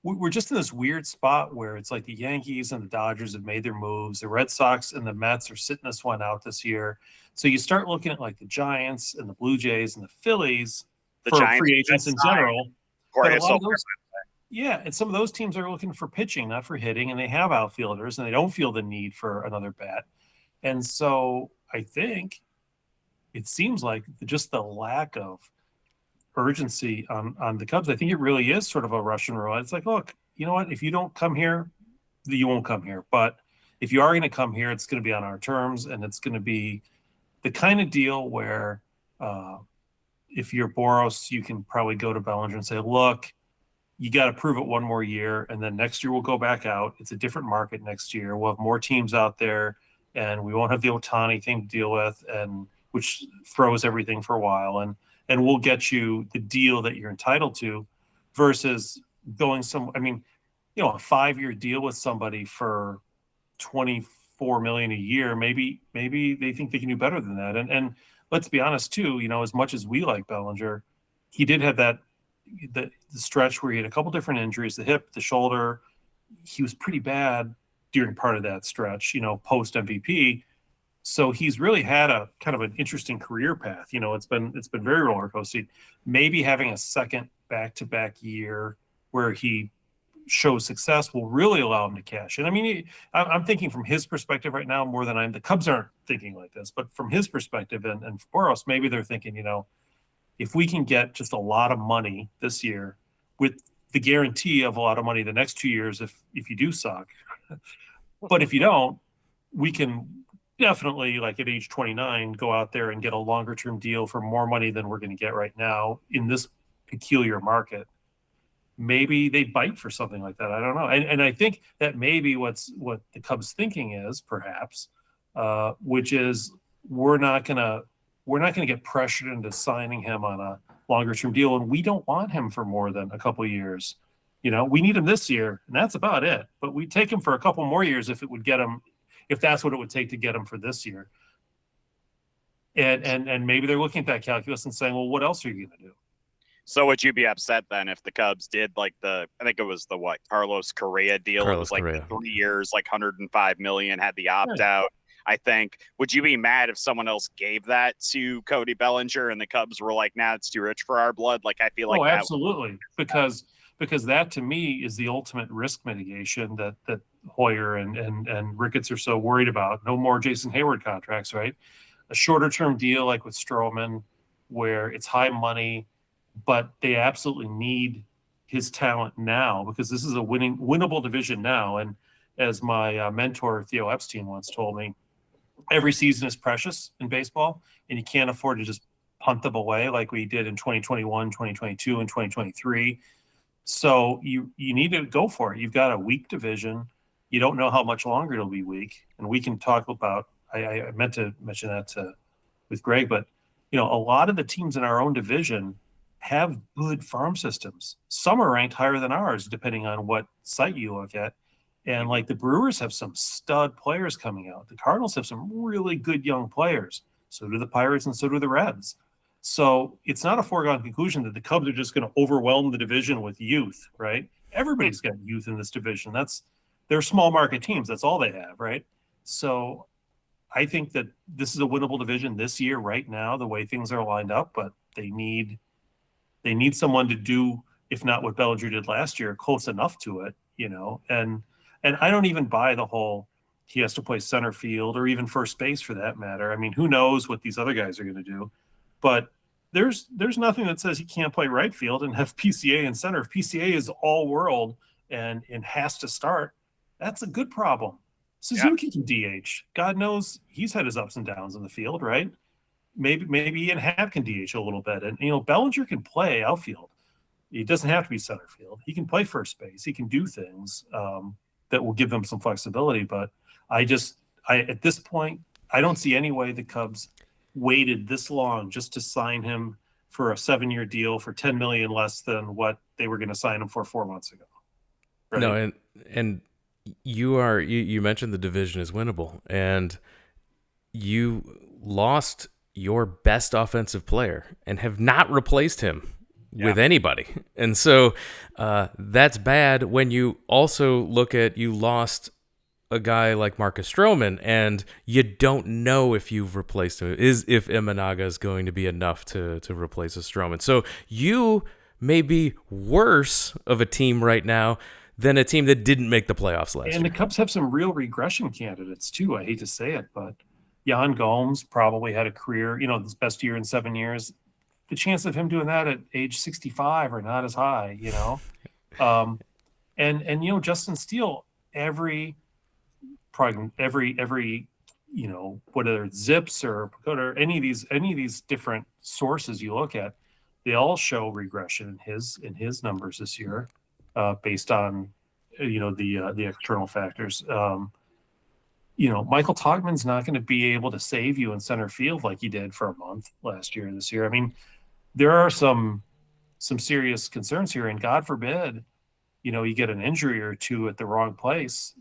we're just in this weird spot where it's the Yankees and the Dodgers have made their moves. The Red Sox and the Mets are sitting this one out this year. So you start looking at the Giants and the Blue Jays and the Phillies for Giants, free agents in general. And some of those teams are looking for pitching, not for hitting, and they have outfielders and they don't feel the need for another bat. And so I think it seems like just the lack of urgency on the Cubs, I think it really is sort of a Russian roulette. It's look, you know what? If you don't come here, you won't come here. But if you are going to come here, it's going to be on our terms, and it's going to be the kind of deal where if you're Boros, you can probably go to Bellinger and say, look, you got to prove it 1 more year, and then next year we'll go back out. It's a different market next year. We'll have more teams out there, and we won't have the Ohtani thing to deal with, and which froze everything for a while. And we'll get you the deal that you're entitled to, versus going a 5-year deal with somebody for $24 million a year. Maybe they think they can do better than that. And let's be honest too, as much as we like Bellinger, he did have the stretch where he had a couple different injuries, the hip, the shoulder. He was pretty bad during part of that stretch, post MVP. So he's really had a kind of an interesting career path. It's been very roller coaster. Maybe having a second back-to-back year where he shows success will really allow him to cash in. I'm thinking from his perspective right now more than the Cubs aren't thinking like this, but from his perspective and Boros, maybe they're thinking, if we can get just a lot of money this year with the guarantee of a lot of money the next 2 years if you do suck. But if you don't, we can definitely, at age 29, go out there and get a longer term deal for more money than we're going to get right now in this peculiar market. Maybe they bite for something like that. I don't know. And I think that maybe what the Cubs thinking is perhaps, which is we're not going to get pressured into signing him on a longer term deal. And we don't want him for more than a couple of years. We need him this year, and that's about it. But we take him for a couple more years if that's what it would take to get him for this year. And maybe they're looking at that calculus and saying, well, what else are you going to do? So would you be upset then if the Cubs did I think it was the Carlos Correa deal? It was 3 years, $105 million, had the opt out. I think. Would you be mad if someone else gave that to Cody Bellinger and the Cubs were like, nah, it's too rich for our blood? I feel like absolutely. Because that to me is the ultimate risk mitigation that Hoyer and Ricketts are so worried about. No more Jason Hayward contracts, right? A shorter term deal like with Stroman where it's high money, but they absolutely need his talent now because this is a winnable division now. And as my mentor, Theo Epstein, once told me, every season is precious in baseball, and you can't afford to just punt them away like we did in 2021, 2022, and 2023. So you need to go for it. You've got a weak division. You don't know how much longer it'll be weak. And we can talk about, I meant to mention that with Greg, but a lot of the teams in our own division have good farm systems. Some are ranked higher than ours, depending on what site you look at. And the Brewers have some stud players coming out. The Cardinals have some really good young players. So do the Pirates and so do the Reds. So it's not a foregone conclusion that the Cubs are just going to overwhelm the division with youth, right? Everybody's got youth in this division. They're small market teams. That's all they have, right? So I think that this is a winnable division this year, right now, the way things are lined up, but they need someone to do, if not what Bellinger did last year, close enough to it, and I don't even buy the whole he has to play center field or even first base for that matter. I mean, who knows what these other guys are going to do, but there's nothing that says he can't play right field and have PCA in center. If PCA is all world and has to start, that's a good problem. Suzuki can DH. God knows he's had his ups and downs in the field, right? Maybe Ian Happ can DH a little bit. And, Bellinger can play outfield. He doesn't have to be center field. He can play first base. He can do things that will give them some flexibility. But at this point, I don't see any way the Cubs waited this long just to sign him for a 7-year deal for $10 million less than what they were going to sign him for 4 months ago. Right? No, and you mentioned the division is winnable, and you lost your best offensive player and have not replaced him with anybody. And so that's bad when you also look at you lost a guy like Marcus Stroman, and you don't know if you've replaced him, if Imanaga is going to be enough to replace a Stroman. So you may be worse of a team right now than a team that didn't make the playoffs last year. And the Cubs have some real regression candidates too. I hate to say it, but Yan Gomes probably had a career, his best year in 7 years. The chance of him doing that at age 65 are not as high, and Justin Steele, every whether it's Zips or Pagoda or any of these different sources you look at, they all show regression in his numbers this year, based on the external factors. Michael Togman's not going to be able to save you in center field like he did for a month last year. This year, I mean, there are some serious concerns here, and God forbid, you get an injury or two at the wrong place.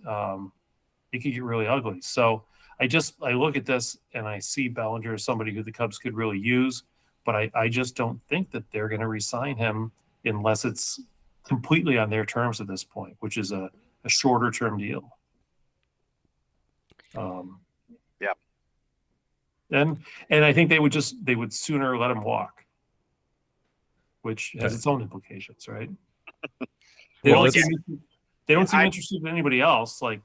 It could get really ugly. So I look at this and I see Bellinger as somebody who the Cubs could really use, but I just don't think that they're going to re-sign him unless it's completely on their terms at this point, which is a shorter term deal. And I think they would sooner let him walk, which has its own implications, right? They don't seem interested in anybody else. Like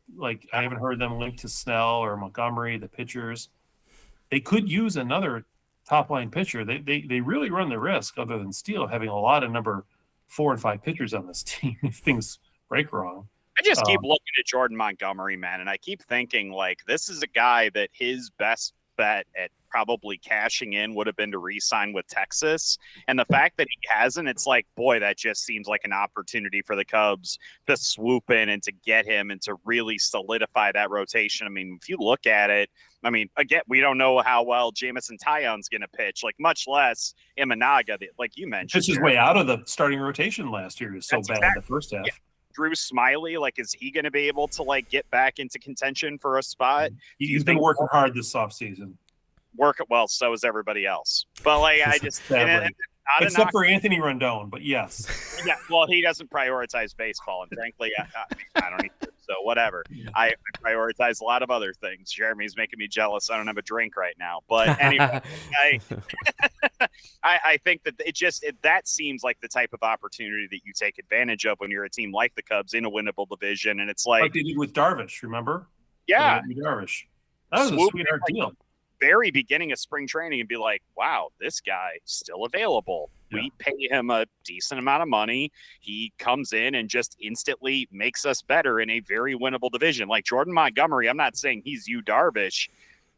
I haven't heard them linked to Snell or Montgomery, the pitchers. They could use another top line pitcher. They really run the risk, other than Steele, having a lot of number 4 and 5 pitchers on this team if things break wrong. I just keep looking at Jordan Montgomery, man, and I keep thinking, this is a guy that his best bet at probably cashing in would have been to re-sign with Texas. And the fact that he hasn't, it's boy, that just seems like an opportunity for the Cubs to swoop in and to get him and to really solidify that rotation. I mean, if you look at it, again, we don't know how well Jamison Tyon's going to pitch, much less Imanaga, like you mentioned. Pitches way out of the starting rotation last year. He was so bad in the first half. Yeah. Drew Smiley, is he going to be able to get back into contention for a spot? He's been working hard this offseason. Well, so is everybody else. But I just except for Anthony Rendon, but yes. Yeah, well, he doesn't prioritize baseball, and frankly, I don't either. So whatever. I prioritize a lot of other things. Jeremy's making me jealous. I don't have a drink right now, but anyway, I think that that seems like the type of opportunity that you take advantage of when you're a team like the Cubs in a winnable division, and it's like they did with Darvish. Remember? Yeah, Darvish. That was a sweetheart deal. Very beginning of spring training and be like, wow, this guy still available. Yeah. We pay him a decent amount of money. He comes in and just instantly makes us better in a very winnable division. Like Jordan Montgomery, I'm not saying he's Yu Darvish.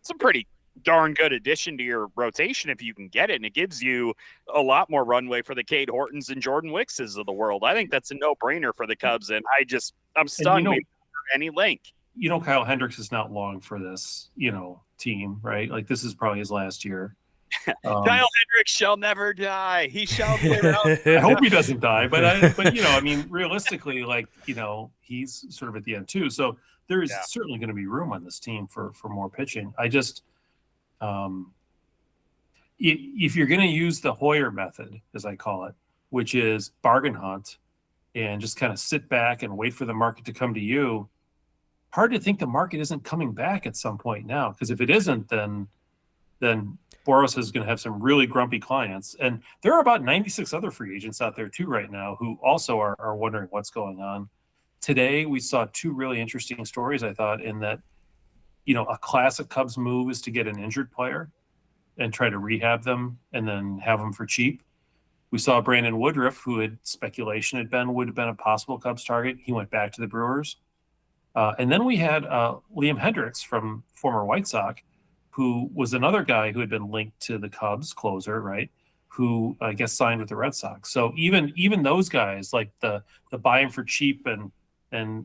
It's a pretty darn good addition to your rotation if you can get it. And it gives you a lot more runway for the Cade Hortons and Jordan Wickses of the world. I think that's a no-brainer for the Cubs. And I'm stunned for any link. Kyle Hendricks is not long for this, team, right? This is probably his last year. Kyle Hendricks shall never die. He shall clear out. I hope he doesn't die, but realistically, he's sort of at the end too. So there is certainly going to be room on this team for more pitching. I just, if you're going to use the Hoyer method, as I call it, which is bargain hunt and just kind of sit back and wait for the market to come to you, hard to think the market isn't coming back at some point now. Because if it isn't, then Boros is going to have some really grumpy clients. And there are about 96 other free agents out there too right now who also are wondering what's going on. Today, we saw two really interesting stories, I thought, in that, a classic Cubs move is to get an injured player and try to rehab them and then have them for cheap. We saw Brandon Woodruff, who would have been a possible Cubs target. He went back to the Brewers. And then we had Liam Hendricks from former White Sox, who was another guy who had been linked to the Cubs closer, right? Who I guess signed with the Red Sox. So even those guys, like the buy him for cheap and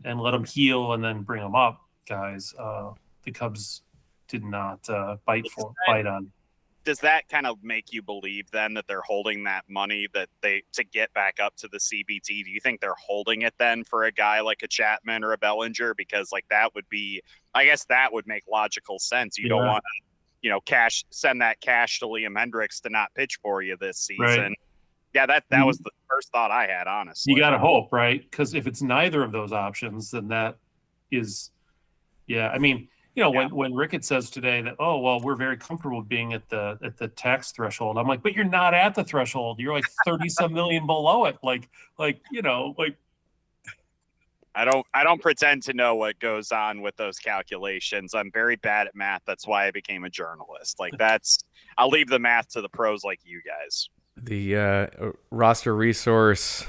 let him heal and then bring him up guys, the Cubs did not bite on. Does that kind of make you believe then that they're holding that money to get back up to the CBT? Do you think they're holding it then for a guy like a Chapman or a Bellinger? Because that would make logical sense. You don't want to, send that cash to Liam Hendricks to not pitch for you this season. Right. Yeah, that was the first thought I had, honestly. You got to hope, right? Because if it's neither of those options, then that is, I mean, when Ricketts says today that, oh, well, we're very comfortable being at the tax threshold. I'm like, but you're not at the threshold. You're like 30-some million below it. I don't pretend to know what goes on with those calculations. I'm very bad at math. That's why I became a journalist. I'll leave the math to the pros like you guys. The roster resource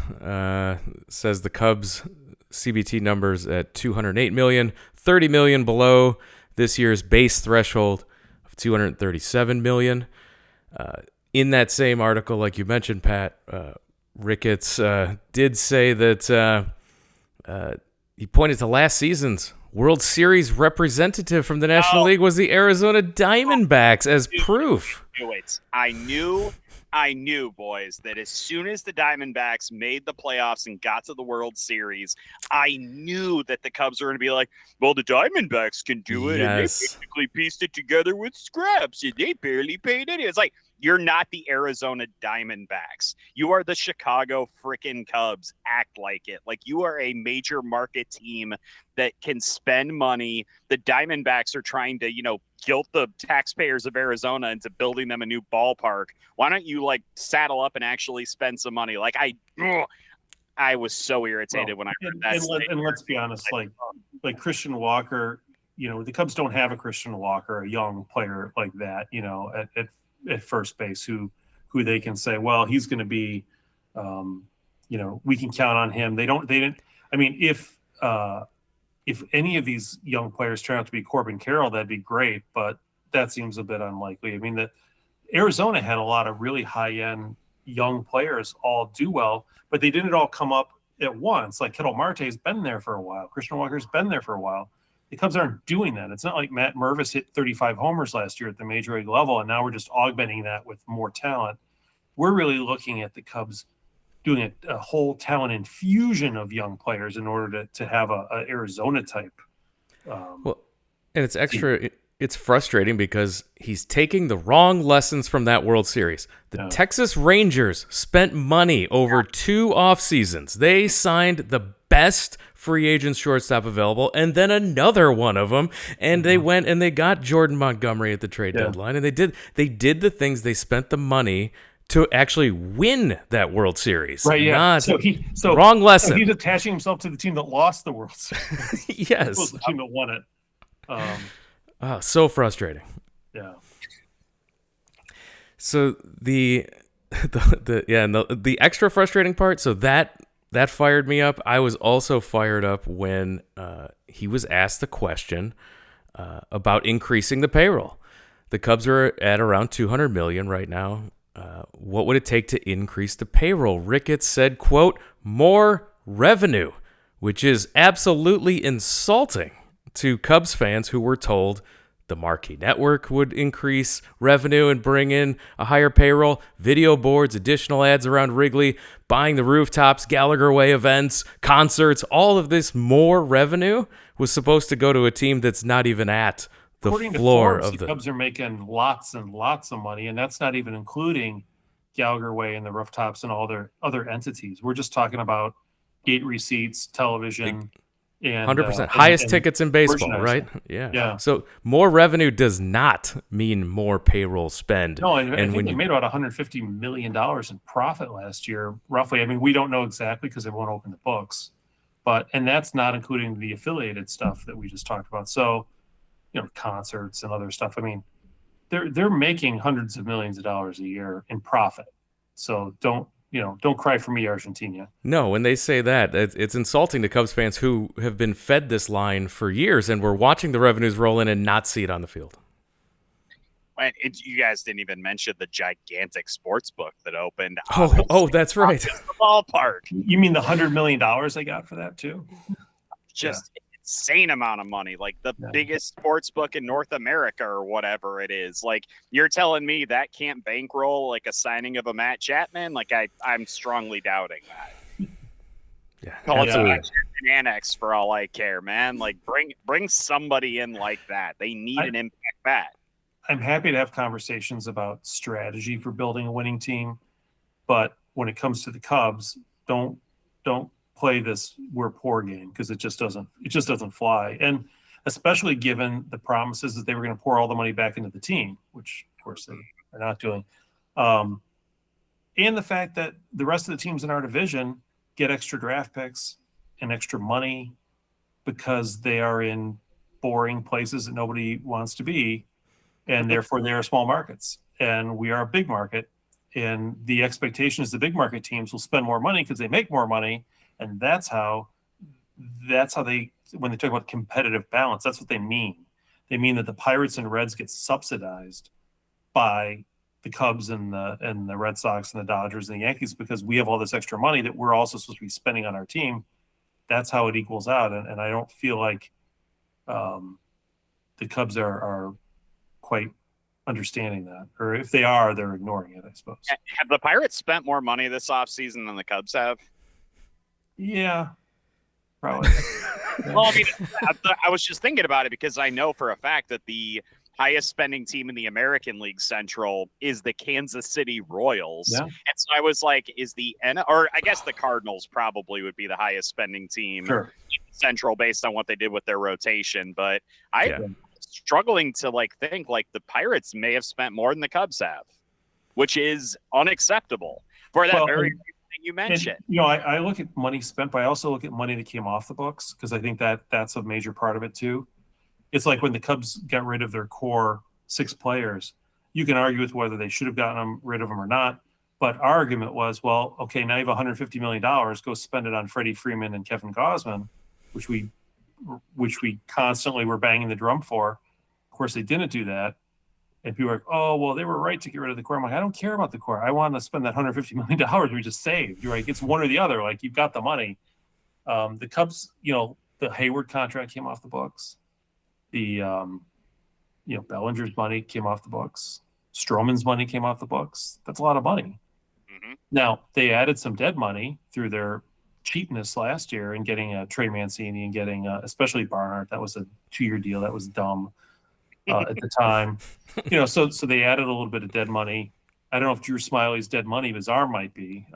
says the Cubs CBT numbers at $208 million, $30 million below this year's base threshold of $237 million. In that same article, like you mentioned, Pat, Ricketts did say that he pointed to last seas's World Series representative from the National League was the Arizona Diamondbacks as proof. I knew, boys, that as soon as the Diamondbacks made the playoffs and got to the World Series, I knew that the Cubs were going to be like, well, the Diamondbacks can do it. Yes. And they basically pieced it together with scraps, and they barely paid it. It's like, you're not the Arizona Diamondbacks. You are the Chicago frickin' Cubs. Act like it. Like, you are a major market team that can spend money. The Diamondbacks are trying to, guilt the taxpayers of Arizona into building them a new ballpark. Why don't you saddle up and actually spend some money? I was so irritated when I heard that. And let's be honest, like Christian Walker, the Cubs don't have a Christian Walker, a young player like that, at first base who they can say, well, he's going to be, we can count on him. They didn't. I mean, if any of these young players turn out to be Corbin Carroll, that'd be great, but that seems a bit unlikely. I mean, that Arizona had a lot of really high-end young players all do well, but they didn't all come up at once. Like Ketel Marte's been there for a while. Christian Walker's been there for a while. The Cubs aren't doing that. It's not like Matt Mervis hit 35 homers last year at the major league level, and now we're just augmenting that with more talent. We're really looking at the Cubs doing a whole talent infusion of young players in order to have a Arizona type. And it's it's frustrating because he's taking the wrong lessons from that World Series. The Texas Rangers spent money over 2 off seasons. They signed the best free agent shortstop available, and then another one of them, and they went and they got Jordan Montgomery at the trade deadline, and they did the things. They spent the money to actually win that World Series. Right, yeah. Wrong lesson. So he's attaching himself to the team that lost the World Series. Yes. The team that won it. So frustrating. Yeah. So the extra frustrating part, so that fired me up. I was also fired up when he was asked the question about increasing the payroll. The Cubs are at around $200 million right now. What would it take to increase the payroll? Ricketts said, quote, more revenue, which is absolutely insulting to Cubs fans who were told the Marquee Network would increase revenue and bring in a higher payroll, video boards, additional ads around Wrigley, buying the rooftops, Gallagher Way events, concerts. All of this more revenue was supposed to go to a team that's not even at the According floor to Forbes, of the Cubs are making lots and lots of money, and that's not even including Gallagher Way and the rooftops and all their other entities. We're just talking about gate receipts, television, And 100%. Highest and tickets in baseball, merchandising. right? Yeah. Yeah. So more revenue does not mean more payroll spend. No, and I think when they you made about $150 million in profit last year, roughly. I mean, we don't know exactly because they won't open the books, and that's not including the affiliated stuff that we just talked about. So, concerts and other stuff. I mean, they're making hundreds of millions of dollars a year in profit. So don't cry for me, Argentina. No, when they say that, it's insulting to Cubs fans who have been fed this line for years and we're watching the revenues roll in and not see it on the field. And you guys didn't even mention the gigantic sports book that opened. Oh, that's right. The ballpark. You mean the $100 million they got for that too? Just insane amount of money, like the biggest sports book in North America or whatever it is. Like, you're telling me that can't bankroll like a signing of a Matt Chapman? Like, I'm strongly doubting that. Yeah, Call it absolutely. an annex for all I care, man. Like, bring somebody in like that. They need an impact bat. I'm happy to have conversations about strategy for building a winning team, but when it comes to the Cubs, don't play this we're poor game, because it just doesn't fly. And especially given the promises that they were going to pour all the money back into the team, which of course they are not doing. And the fact that the rest of the teams in our division get extra draft picks and extra money because they are in boring places that nobody wants to be. And therefore they are small markets, and we are a big market. And the expectation is the big market teams will spend more money because they make more money. And that's how they, when they talk about competitive balance, that's what they mean. They mean that the Pirates and Reds get subsidized by the Cubs and the Red Sox and the Dodgers and the Yankees because we have all this extra money that we're also supposed to be spending on our team. That's how it equals out. And I don't feel like the Cubs are quite understanding that. Or if they are, they're ignoring it, I suppose. Have the Pirates spent more money this offseason than the Cubs have? Yeah, probably. Well, I mean, I was just thinking about it because I know for a fact that the highest spending team in the American League Central is the Kansas City Royals. Yeah. And so I was like, or I guess the Cardinals probably would be the highest spending team in Central based on what they did with their rotation. But I'm struggling to think the Pirates may have spent more than the Cubs have, which is unacceptable for that very thing you mentioned. And, I look at money spent, but I also look at money that came off the books, because I think that's a major part of it too. It's like when the Cubs got rid of their core 6 players, you can argue with whether they should have gotten rid of them or not. But our argument was, well, okay, now you have $150 million, go spend it on Freddie Freeman and Kevin Gausman, which we constantly were banging the drum for. Of course, they didn't do that. And people are like, oh, well, they were right to get rid of the core. I'm like, I don't care about the core. I want to spend that $150 million we just saved. You're like, it's one or the other. Like, you've got the money. The Cubs, the Hayward contract came off the books. The, Bellinger's money came off the books. Stroman's money came off the books. That's a lot of money. Mm-hmm. Now, they added some dead money through their cheapness last year and getting Trey Mancini and getting especially Barnhart. That was a 2-year deal. That was dumb at the time. So they added a little bit of dead money. I don't know if Drew Smiley's dead money, his arm might be.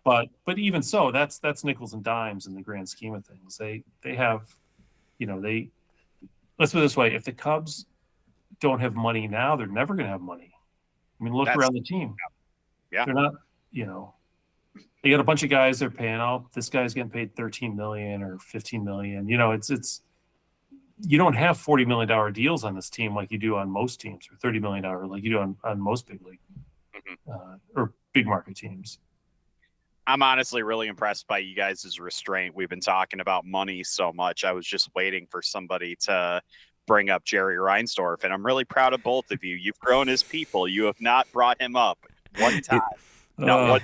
But even so, that's nickels and dimes in the grand scheme of things. They have, let's put it this way: if the Cubs don't have money now, they're never going to have money. I mean, look around the team. Yeah. They're not, they got a bunch of guys they're paying. This guy's getting paid $13 million or $15 million. It's you don't have $40 million deals on this team like you do on most teams, or $30 million like you do on most big league or big market teams. I'm honestly really impressed by you guys' restraint. We've been talking about money so much. I was just waiting for somebody to bring up Jerry Reinsdorf, and I'm really proud of both of you. You've grown as people. You have not brought him up one time. One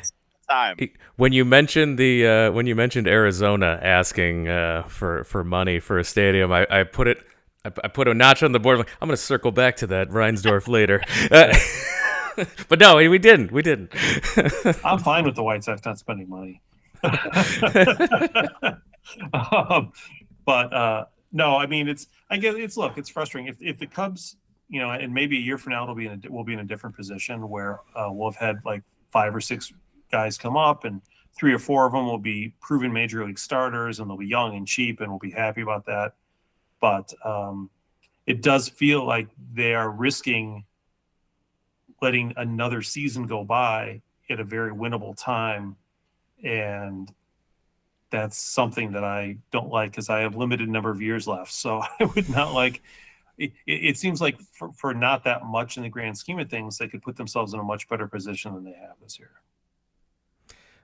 time. When you mentioned Arizona asking for money for a stadium, I put a notch on the board. I'm going to circle back to that Reinsdorf later. But no, we didn't. I'm fine with the White Sox not spending money. But no, I mean, it's frustrating. If the Cubs, and maybe a year from now we'll be in a different position where we'll have had like 5 or 6 guys come up and 3 or 4 of them will be proven major league starters, and they'll be young and cheap, and we'll be happy about that. But it does feel like they are risking letting another season go by at a very winnable time. And that's something that I don't like, because I have limited number of years left. So I would not like it. It seems like for not that much in the grand scheme of things, they could put themselves in a much better position than they have this year.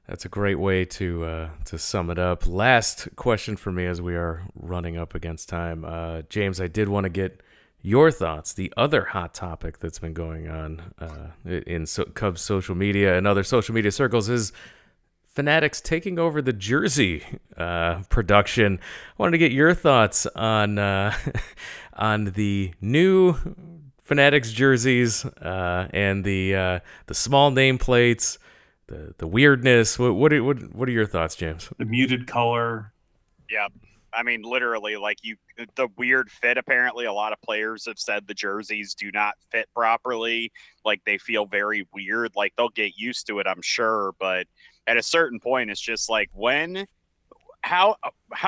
That's a great way to sum it up. Last question for me as we are running up against time. James, I did want to get your thoughts. The other hot topic that's been going on in Cubs social media and other social media circles is Fanatics taking over the jersey production. I wanted to get your thoughts on on the new Fanatics jerseys and the small nameplates. The weirdness. What are your thoughts, James? The muted color. Yeah. I mean, literally, like the weird fit. Apparently, a lot of players have said the jerseys do not fit properly. Like, they feel very weird. Like, they'll get used to it, I'm sure. But at a certain point, it's just like, how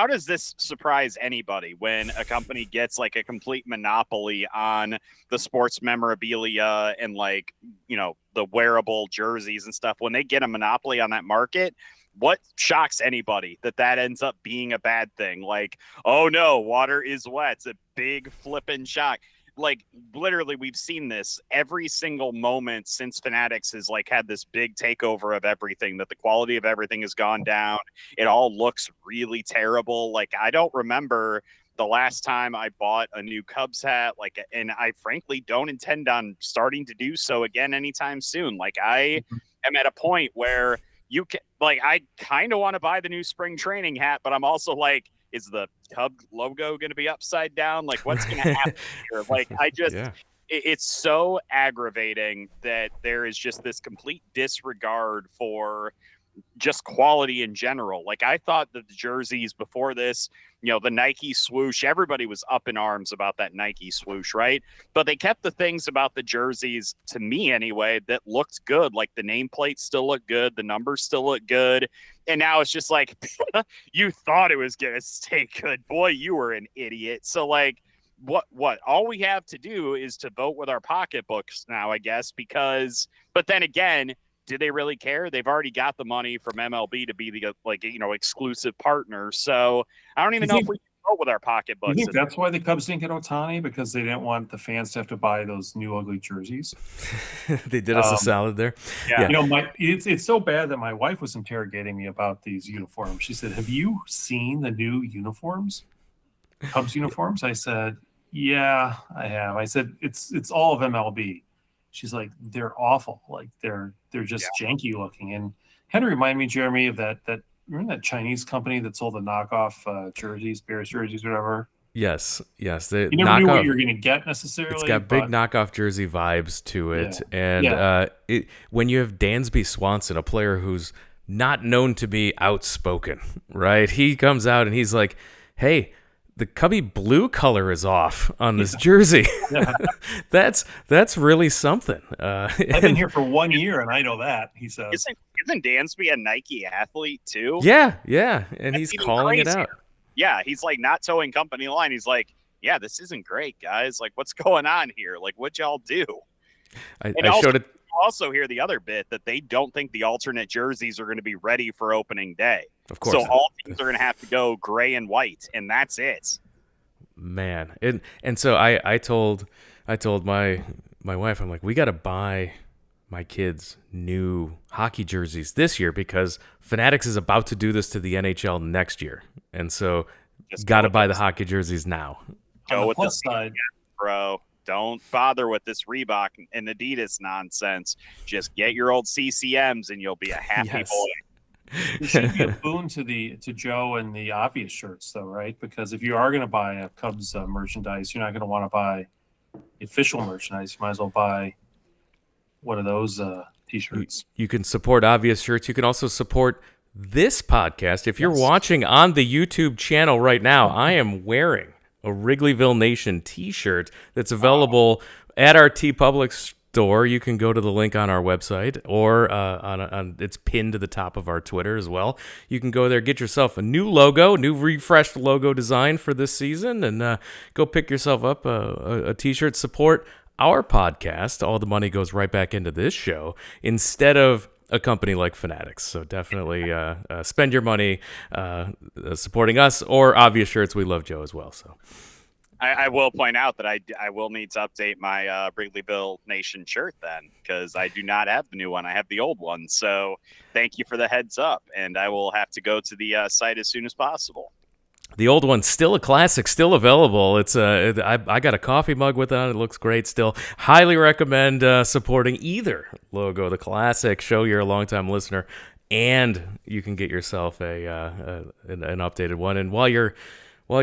does this surprise anybody when a company gets like a complete monopoly on the sports memorabilia and, like, you know, the wearable jerseys and stuff? When they get a monopoly on that market, what shocks anybody that ends up being a bad thing? Like, oh no, water is wet. It's a big flippin' shock. Like, literally, we've seen this every single moment since Fanatics has like had this big takeover of everything, that the quality of everything has gone down. It all looks really terrible. Like, I don't remember the last time I bought a new Cubs hat, like, and I frankly don't intend on starting to do so again anytime soon. Like, I am at a point where you can, like, I kind of want to buy the new spring training hat, but I'm also like, is the Cub logo going to be upside down? Like, what's going to happen here? Like, I just, it's so aggravating that there is just this complete disregard for just quality in general. Like, I thought that the jerseys before this, you know, the Nike swoosh, everybody was up in arms about that Nike swoosh, right? But they kept the things about the jerseys, to me anyway, that looked good. Like, the nameplates still look good, the numbers still look good. And now it's just like, you thought it was going to stay good. Boy, you were an idiot. So, like, what all we have to do is to vote with our pocketbooks now, I guess, because, but then again, do they really care? They've already got the money from MLB to be the, like, you know, exclusive partner. So I don't even know if we can vote with our pocketbooks. You think that's why the Cubs didn't get Ohtani? Because they didn't want the fans to have to buy those new ugly jerseys. They did us a salad there. Yeah. You know, it's so bad that my wife was interrogating me about these uniforms. She said, "Have you seen the new uniforms? Cubs uniforms?" I said, "Yeah, I have." I said, "It's all of MLB." She's like, "They're awful. Like, they're just janky looking." And kind of remind me, Jeremy, of that remember that Chinese company that sold the knockoff jerseys, Bears jerseys, whatever. Yes. You never knew what you were going to get necessarily. It's got big knockoff jersey vibes to it, and when you have Dansby Swanson, a player who's not known to be outspoken, right? He comes out and he's like, "Hey, the Cubby blue color is off on this jersey." That's really something. I've been here for 1 year, and I know that, he says. Isn't Dansby a Nike athlete too? Yeah, and he's calling it out. Yeah, he's like not towing company line. He's like, "Yeah, this isn't great, guys. Like, what's going on here? Like, what y'all do?" I showed it. Also hear the other bit that they don't think the alternate jerseys are going to be ready for opening day. Of course. So all teams are going to have to go gray and white, and that's it. Man, and so I told my wife, I'm like, we got to buy my kids new hockey jerseys this year because Fanatics is about to do this to the NHL next year, and so got to buy the hockey jerseys now. Go with the side, bro. Don't bother with this Reebok and Adidas nonsense. Just get your old CCMs and you'll be a happy boy. It should be a boon to Joe and the obvious shirts, though, right? Because if you are going to buy a Cubs merchandise, you're not going to want to buy official merchandise. You might as well buy one of those T-shirts. You can support obvious shirts. You can also support this podcast. If you're watching on the YouTube channel right now, I am wearing a Wrigleyville Nation T-shirt that's available at our TeePublic door, you can go to the link on our website, or it's pinned to the top of our Twitter as well. You can go there, get yourself a new logo, new refreshed logo design for this season, and go pick yourself up a t-shirt. Support our podcast. All the money goes right back into this show instead of a company like Fanatics. So definitely spend your money supporting us, or Obvious Shirts. We love Joe as well. So I will point out that I will need to update my Wrigleyville Nation shirt then, because I do not have the new one. I have the old one. So thank you for the heads up, and I will have to go to the site as soon as possible. The old one's still a classic, still available. It's I got a coffee mug with it on. It looks great still. Highly recommend supporting either logo. The classic, show you're a longtime listener, and you can get yourself an updated one. And while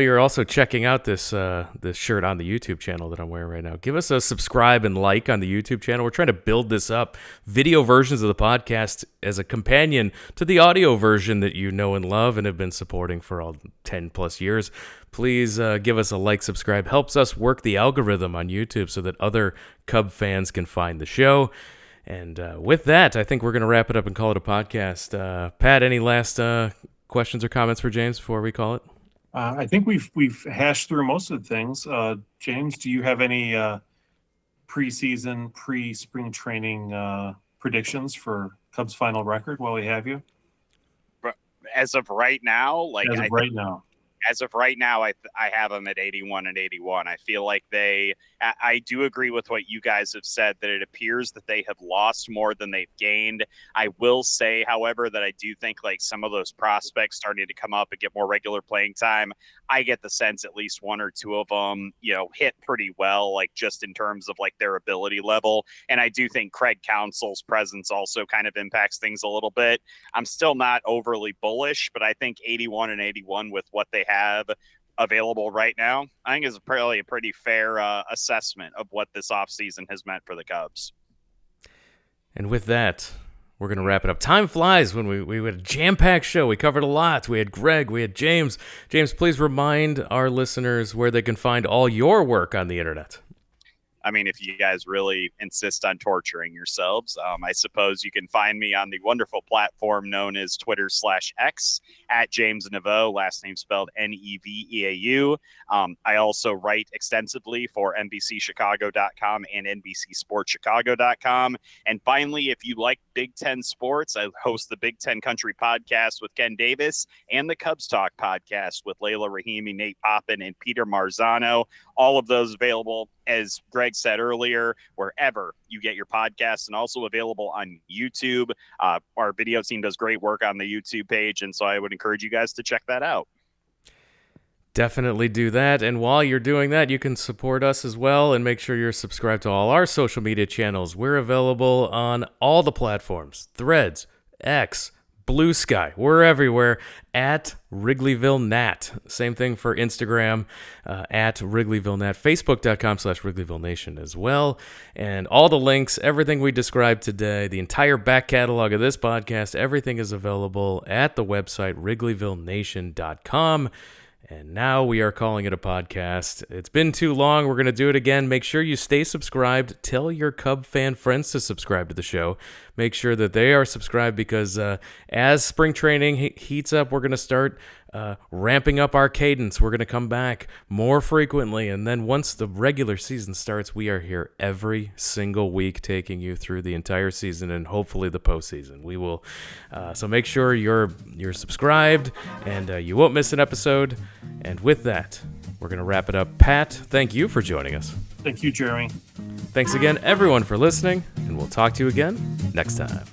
you're also checking out this shirt on the YouTube channel that I'm wearing right now, give us a subscribe and like on the YouTube channel. We're trying to build this up, video versions of the podcast as a companion to the audio version that you know and love and have been supporting for all 10 plus years. Please give us a like, subscribe. Helps us work the algorithm on YouTube so that other Cub fans can find the show. And with that, I think we're going to wrap it up and call it a podcast. Pat, any last questions or comments for James before we call it? I think we've hashed through most of the things. James, do you have any preseason, pre-spring training predictions for Cubs' final record while we have you? As of right now, As of right now, I have them at 81 and 81. I feel like I do agree with what you guys have said, that it appears that they have lost more than they've gained. I will say, however, that I do think like some of those prospects starting to come up and get more regular playing time. I get the sense at least one or two of them, hit pretty well, like just in terms of like their ability level. And I do think Craig Counsell's presence also kind of impacts things a little bit. I'm still not overly bullish, but I think 81 and 81 with what they have available right now, I think is probably a pretty fair assessment of what this offseason has meant for the Cubs. And with that, we're going to wrap it up. Time flies when we had a jam-packed show. We covered a lot. We had Greg, we had James. James, please remind our listeners where they can find all your work on the internet. I mean, if you guys really insist on torturing yourselves, I suppose you can find me on the wonderful platform known as Twitter/X at James Neveau, last name spelled Neveau. I also write extensively for NBCChicago.com and NBCSportsChicago.com. And finally, if you like Big Ten sports, I host the Big Ten Country podcast with Ken Davis and the Cubs Talk podcast with Layla Rahimi, Nate Poppin, and Peter Marzano. All of those available, as Greg said earlier, wherever you get your podcasts, and also available on YouTube. Our video team does great work on the YouTube page, and so I would encourage you guys to check that out. Definitely do that. And while you're doing that, you can support us as well and make sure you're subscribed to all our social media channels. We're available on all the platforms: Threads, X, Blue Sky. We're everywhere at Wrigleyville Nat. Same thing for Instagram, at Wrigleyville Nat. Facebook.com/Wrigleyville Nation as well. And all the links, everything we described today, the entire back catalog of this podcast, everything is available at the website WrigleyvilleNation.com. And now we are calling it a podcast. It's been too long. We're going to do it again. Make sure you stay subscribed. Tell your Cub fan friends to subscribe to the show. Make sure that they are subscribed, because as spring training heats up, we're going to start ramping up our cadence. We're going to come back more frequently. And then once the regular season starts, we are here every single week taking you through the entire season and hopefully the postseason. We will. So make sure you're subscribed and you won't miss an episode. And with that, we're going to wrap it up. Pat, thank you for joining us. Thank you, Jeremy. Thanks again, everyone, for listening, and we'll talk to you again next time.